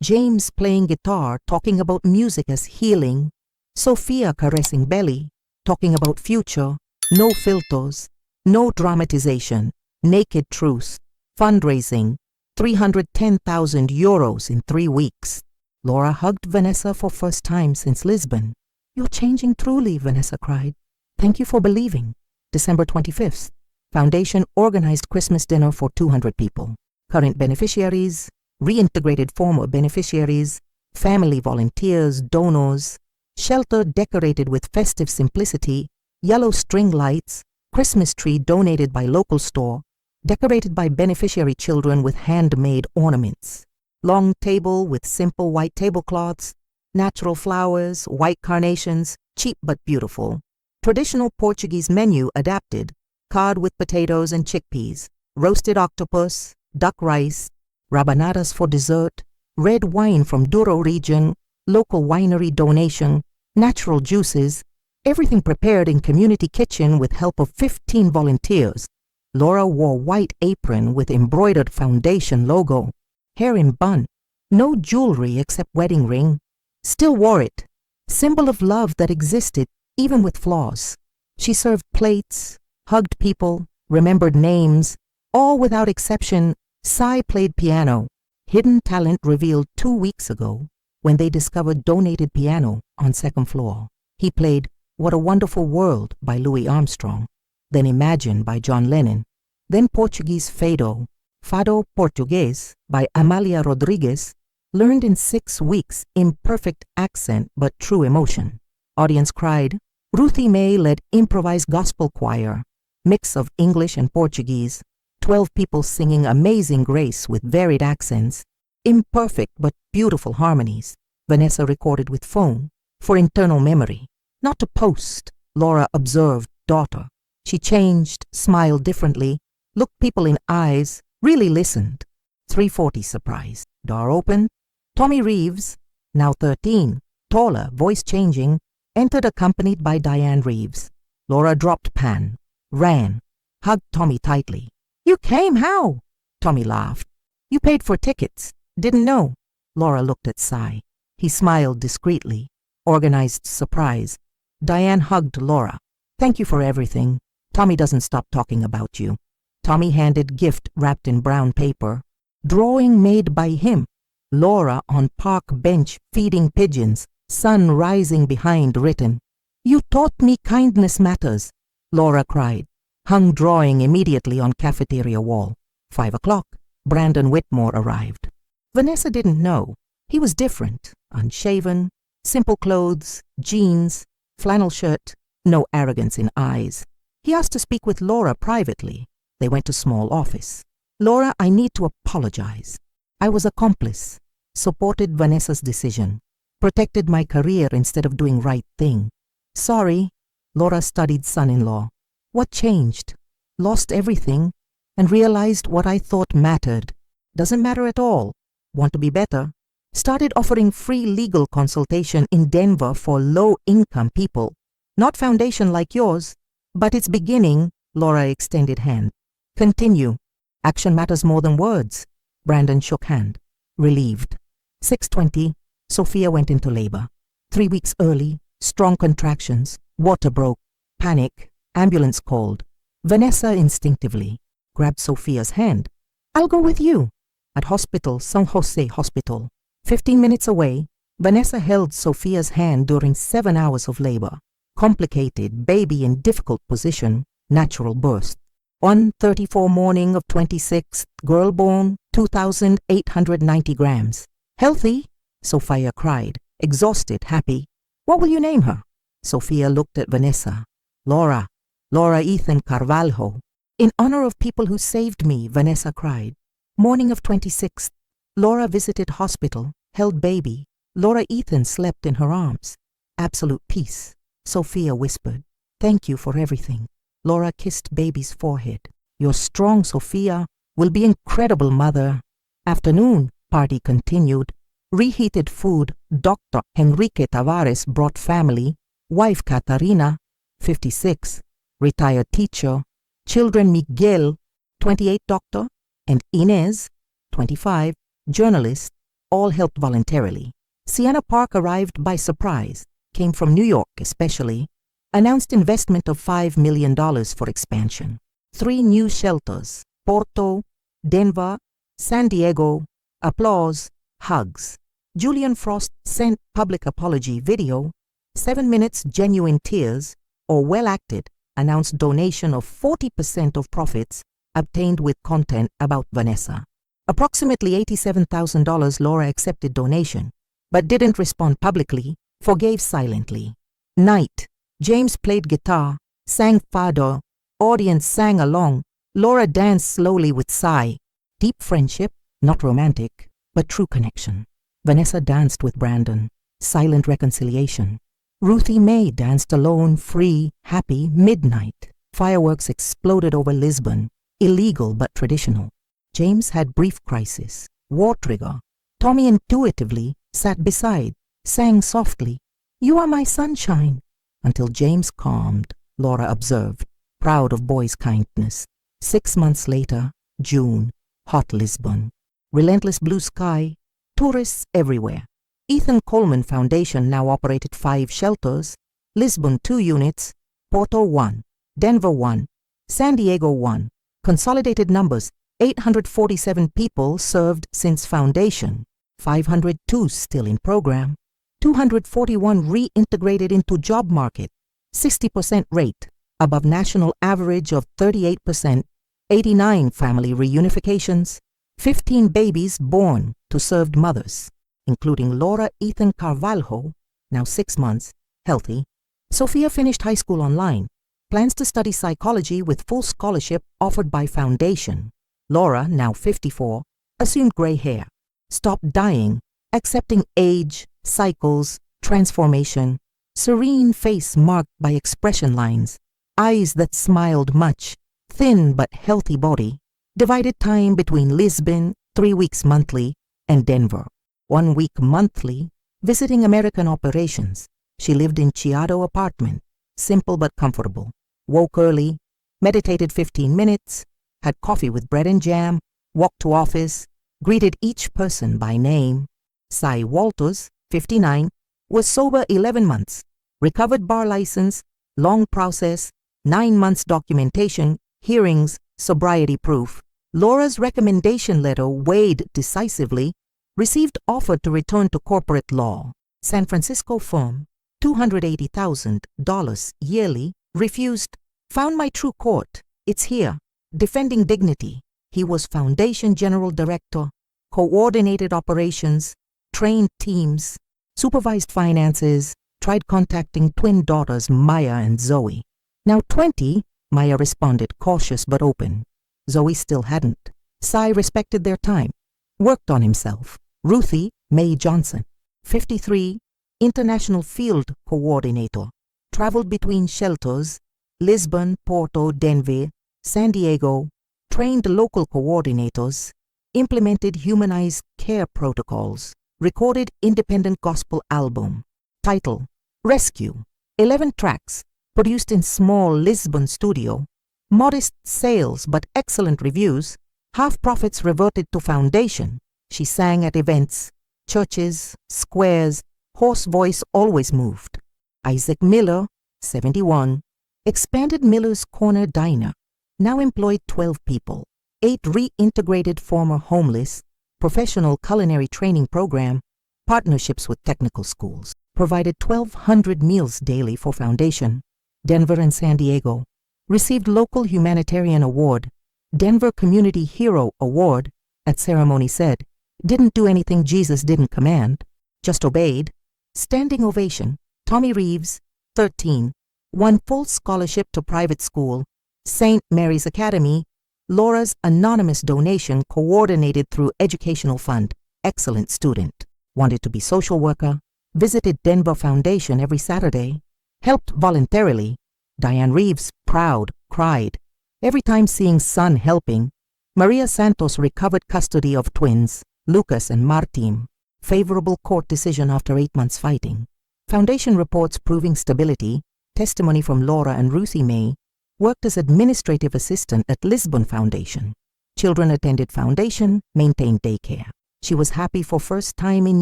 James playing guitar, talking about music as healing. Sophia caressing belly, talking about future. No filters. No dramatization. Naked truth. Fundraising. 310,000 euros in 3 weeks. Laura hugged Vanessa for first time since Lisbon. You're changing truly, Vanessa cried. Thank you for believing. December 25th. Foundation organized Christmas dinner for 200 people. Current beneficiaries, reintegrated former beneficiaries, family volunteers, donors. Shelter decorated with festive simplicity, yellow string lights, Christmas tree donated by local store, decorated by beneficiary children with handmade ornaments. Long table with simple white tablecloths, natural flowers, white carnations, cheap but beautiful. Traditional Portuguese menu adapted, cod with potatoes and chickpeas, roasted octopus, duck rice, rabanadas for dessert, red wine from Douro region, local winery donation, natural juices, everything prepared in community kitchen with help of 15 volunteers. Laura wore white apron with embroidered foundation logo, hair in bun, no jewelry except wedding ring. Still wore it, symbol of love that existed even with flaws. She served plates, hugged people, remembered names, all without exception. Sai played piano, hidden talent revealed 2 weeks ago when they discovered donated piano on 2nd floor. He played What a Wonderful World by Louis Armstrong, then Imagine by John Lennon, then Portuguese Fado, Fado Português by Amália Rodrigues, learned in 6 weeks, imperfect accent but true emotion. Audience cried. Ruthie May led improvised gospel choir, mix of English and Portuguese, 12 people singing Amazing Grace with varied accents, imperfect but beautiful harmonies. Vanessa recorded with phone for internal memory, not to post. Laura observed daughter. She changed, smiled differently, looked people in eyes, really listened. 3:40 surprise. Door open. Tommy Reeves, now 13, taller, voice changing, entered accompanied by Diane Reeves. Laura dropped pan, ran, hugged Tommy tightly. You came, how? Tommy laughed. You paid for tickets. Didn't know. Laura looked at Sai. He smiled discreetly. Organized surprise. Diane hugged Laura. Thank you for everything. Tommy doesn't stop talking about you. Tommy handed gift wrapped in brown paper. Drawing made by him. Laura on park bench feeding pigeons. Sun rising behind written. You taught me kindness matters, Laura cried. Hung drawing immediately on cafeteria wall. 5 o'clock. Brandon Whitmore arrived. Vanessa didn't know. He was different. Unshaven. Simple clothes. Jeans. Flannel shirt. No arrogance in eyes. He asked to speak with Laura privately. They went to small office. Laura, I need to apologize. I was accomplice. Supported Vanessa's decision. Protected my career instead of doing right thing. Sorry. Laura studied son-in-law. What changed? Lost everything and realized what I thought mattered. Doesn't matter at all. Want to be better? Started offering free legal consultation in Denver for low-income people. Not foundation like yours, but it's beginning. Laura extended hand. Continue. Action matters more than words. Brandon shook hand. Relieved. 6:20. Sophia went into labor. 3 weeks early. Strong contractions. Water broke. Panic. Ambulance called. Vanessa instinctively grabbed Sophia's hand. I'll go with you. At hospital, San Jose Hospital. 15 minutes away, Vanessa held Sophia's hand during 7 hours of labor. Complicated, baby in difficult position, natural birth. 1:34 morning of 26th, girl born, 2,890 grams. Healthy? Sophia cried, exhausted, happy. What will you name her? Sophia looked at Vanessa. Laura. Laura Ethan Carvalho. In honor of people who saved me, Vanessa cried. Morning of 26th. Laura visited hospital, held baby. Laura Ethan slept in her arms. Absolute peace. Sophia whispered, thank you for everything. Laura kissed baby's forehead. You're strong, Sophia. Will be incredible mother. Afternoon, party continued. Reheated food. Dr. Enrique Tavares brought family. Wife Catarina, 56. Retired teacher. Children Miguel, 28 doctor, and Inez, 25, journalist, all helped voluntarily. Sienna Park arrived by surprise, came from New York especially, announced investment of $5 million for expansion. 3 new shelters, Porto, Denver, San Diego, applause, hugs. Julian Frost sent public apology video, 7 minutes genuine tears, or well acted, announced donation of 40% of profits obtained with content about Vanessa. Approximately $87,000 Laura accepted donation, but didn't respond publicly, forgave silently. Night. James played guitar, sang fado, audience sang along. Laura danced slowly with sigh. Deep friendship, not romantic, but true connection. Vanessa danced with Brandon. Silent reconciliation. Ruthie Mae danced alone, free, happy, midnight. Fireworks exploded over Lisbon. Illegal but traditional. James had brief crisis. War trigger. Tommy intuitively sat beside, sang softly, You are my sunshine. Until James calmed, Laura observed, proud of boy's kindness. 6 months later, June, hot Lisbon. Relentless blue sky, tourists everywhere. Ethan Coleman Foundation now operated 5 shelters, Lisbon 2 units, Porto 1, Denver 1, San Diego 1. Consolidated numbers, 847 people served since foundation, 502 still in program, 241 reintegrated into job market, 60% rate, above national average of 38%, 89 family reunifications, 15 babies born to served mothers, including Laura Ethan Carvalho, now 6 months, healthy. Sophia finished high school online, plans to study psychology with full scholarship offered by foundation. Laura, now 54, assumed gray hair, stopped dying, accepting age, cycles, transformation, serene face marked by expression lines, eyes that smiled much, thin but healthy body, divided time between Lisbon, 3 weeks monthly, and Denver, 1 week monthly, visiting American operations. She lived in Chiado apartment, simple but comfortable, woke early, meditated 15 minutes, had coffee with bread and jam, walked to office, greeted each person by name. Cy Walters, 59, was sober 11 months, recovered bar license, long process, 9 months documentation, hearings, sobriety proof. Laura's recommendation letter weighed decisively, received offer to return to corporate law. San Francisco firm, $280,000 yearly, refused. Found my true court. It's here. Defending dignity. He was foundation general director, coordinated operations, trained teams, supervised finances, tried contacting twin daughters Maya and Zoe. Now 20, Maya responded, cautious but open. Zoe still hadn't. Cy respected their time. Worked on himself. Ruthie Mae Johnson, 53, international field coordinator. Traveled between shelters, Lisbon, Porto, Denver, San Diego, trained local coordinators, implemented humanized care protocols, recorded independent gospel album. Title, Rescue, 11 tracks, produced in small Lisbon studio. Modest sales but excellent reviews. Half profits reverted to foundation. She sang at events, churches, squares. Hoarse voice always moved. Isaac Miller, 71, expanded Miller's Corner Diner. Now employed 12 people. 8 reintegrated former homeless. Professional culinary training program. Partnerships with technical schools. Provided 1,200 meals daily for foundation. Denver and San Diego. Received local humanitarian award. Denver Community Hero Award. At ceremony said, didn't do anything Jesus didn't command. Just obeyed. Standing ovation. Tommy Reeves, 13, won full scholarship to private school. St. Mary's Academy. Laura's anonymous donation coordinated through educational fund. Excellent student. Wanted to be social worker. Visited Denver Foundation every Saturday. Helped voluntarily. Diane Reeves, proud, cried. Every time seeing son helping. Maria Santos recovered custody of twins, Lucas and Martim. Favorable court decision after 8 months fighting. Foundation reports proving stability. Testimony from Laura and Ruthie Mae. Worked as administrative assistant at Lisbon Foundation. Children attended foundation, maintained daycare. She was happy for first time in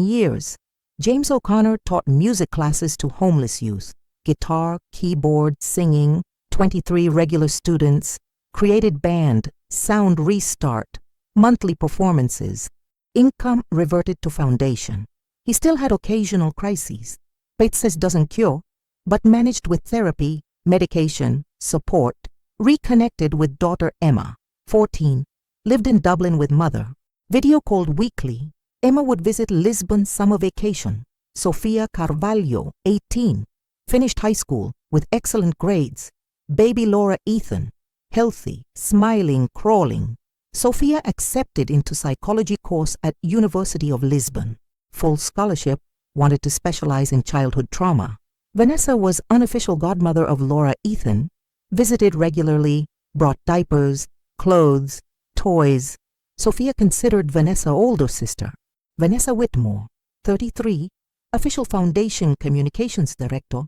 years. James O'Connor taught music classes to homeless youth. Guitar, keyboard, singing. 23 regular students. Created band, sound restart. Monthly performances. Income reverted to foundation. He still had occasional crises. Faith says doesn't cure, but managed with therapy, medication, support. Reconnected with daughter Emma, 14. Lived in Dublin with mother. Video called weekly. Emma would visit Lisbon summer vacation. Sofia Carvalho, 18. Finished high school with excellent grades. Baby Laura Ethan. Healthy, smiling, crawling. Sophia accepted into psychology course at University of Lisbon. Full scholarship, wanted to specialize in childhood trauma. Vanessa was unofficial godmother of Laura Ethan, visited regularly, brought diapers, clothes, toys. Sophia considered Vanessa older sister. Vanessa Whitmore, 33, official foundation communications director,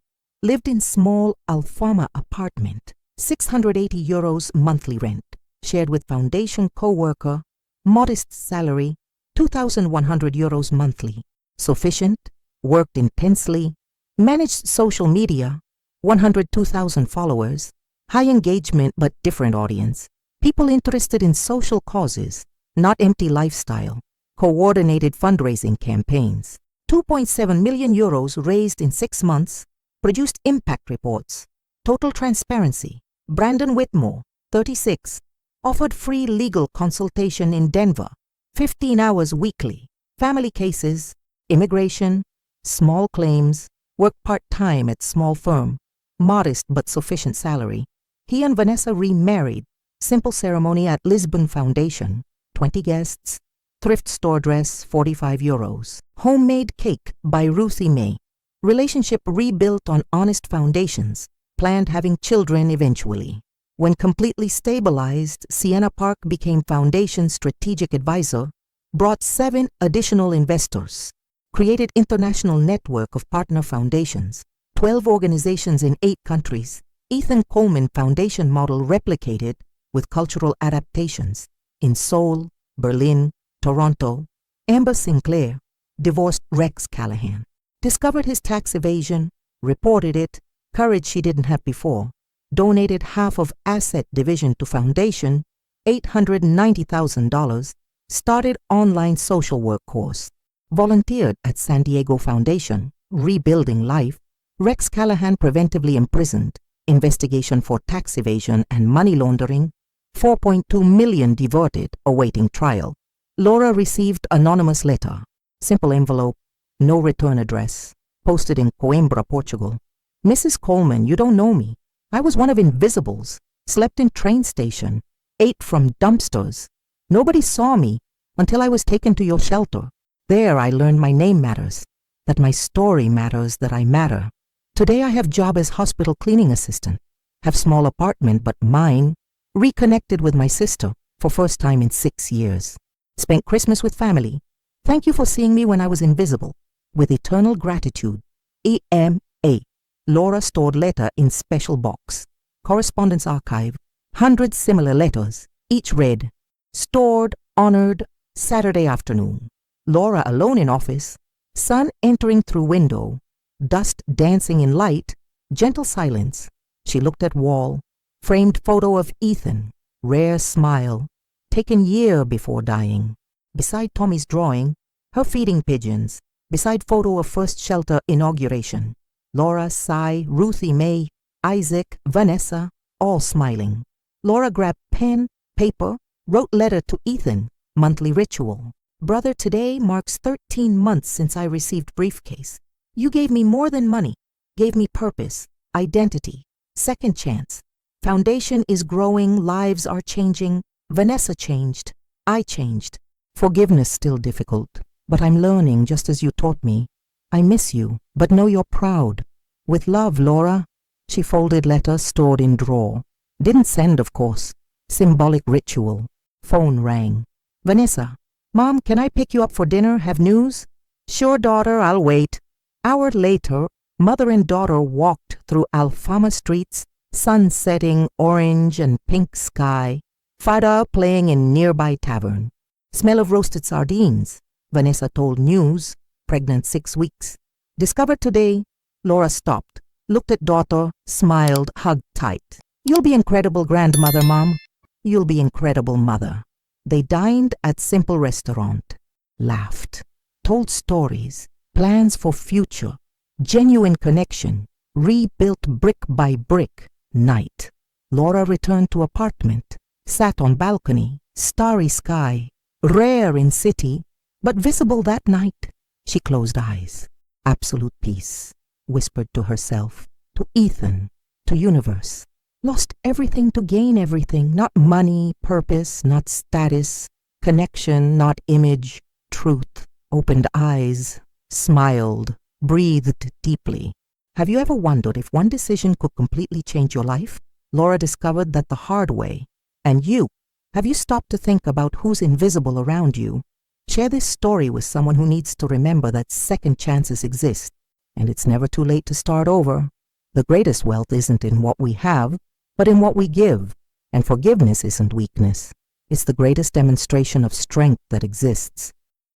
lived in small Alfama apartment, €680 monthly rent. Shared with foundation co-worker, modest salary, €2,100 monthly. Sufficient, worked intensely, managed social media, 102,000 followers, high engagement but different audience, people interested in social causes, not empty lifestyle, coordinated fundraising campaigns. €2.7 million raised in 6 months, produced impact reports. Total transparency. Brandon Whitmore, 36, offered free legal consultation in Denver, 15 hours weekly. Family cases, immigration, small claims, worked part-time at small firm, modest but sufficient salary. He and Vanessa remarried. Simple ceremony at Lisbon Foundation, 20 guests. Thrift store dress, €45. Homemade cake by Ruthie Mae. Relationship rebuilt on honest foundations. Planned having children eventually. When completely stabilized, Sienna Park became Foundation's strategic advisor, brought 7 additional investors, created international network of partner foundations, 12 organizations in 8 countries. Ethan Coleman Foundation model replicated with cultural adaptations in Seoul, Berlin, Toronto. Amber Sinclair divorced Rex Callahan. discovered his tax evasion, reported it, courage she didn't have before, donated half of asset division to foundation, $890,000, started online social work course, volunteered at San Diego Foundation, rebuilding life, Rex Callahan preventively imprisoned, investigation for tax evasion and money laundering, $4.2 million diverted, awaiting trial. Laura received anonymous letter, simple envelope, no return address, posted in Coimbra, Portugal. Mrs. Coleman, you don't know me. I was one of Invisibles, slept in train station, ate from dumpsters. Nobody saw me until I was taken to your shelter. There I learned my name matters, that my story matters, that I matter. Today I have job as hospital cleaning assistant, have small apartment but mine, reconnected with my sister for first time in 6 years. Spent Christmas with family. Thank you for seeing me when I was invisible. With eternal gratitude. EMA. Laura stored letter in special box. Correspondence archive. 100 similar letters. Each read, stored, honored, Saturday afternoon. Laura alone in office. Sun entering through window. Dust dancing in light. Gentle silence. She looked at wall. Framed photo of Ethan. Rare smile. Taken year before dying. Beside Tommy's drawing, her feeding pigeons. Beside photo of first shelter inauguration. Laura, Cy, Ruthie Mae, Isaac, Vanessa, all smiling. Laura grabbed pen, paper, wrote letter to Ethan, monthly ritual. Brother, today marks 13 months since I received briefcase. You gave me more than money, gave me purpose, identity, second chance. Foundation is growing, lives are changing. Vanessa changed, I changed. Forgiveness still difficult, but I'm learning just as you taught me. I miss you, but know you're proud. With love, Laura. She folded letter stored in drawer. Didn't send, of course. Symbolic ritual. Phone rang. Vanessa. Mom, can I pick you up for dinner? Have news? Sure, daughter, I'll wait. Hour later, mother and daughter walked through Alfama streets, sun setting, orange and pink sky. Fada playing in nearby tavern. Smell of roasted sardines. Vanessa told news. Pregnant 6 weeks. Discovered today. Laura stopped, looked at daughter, smiled, hugged tight. You'll be incredible grandmother, Mom. You'll be incredible mother. They dined at simple restaurant. Laughed. Told stories. Plans for future. Genuine connection. Rebuilt brick by brick. Night. Laura returned to apartment. Sat on balcony. Starry sky. Rare in city, but visible that night. She closed eyes. Absolute peace. Whispered to herself, to Ethan, to universe. Lost everything to gain everything. Not money, purpose, not status. Connection, not image. Truth. Opened eyes. Smiled. Breathed deeply. Have you ever wondered if one decision could completely change your life? Laura discovered that the hard way. And you, have you stopped to think about who's invisible around you? Share this story with someone who needs to remember that second chances exist, and it's never too late to start over. The greatest wealth isn't in what we have, but in what we give, and forgiveness isn't weakness. It's the greatest demonstration of strength that exists.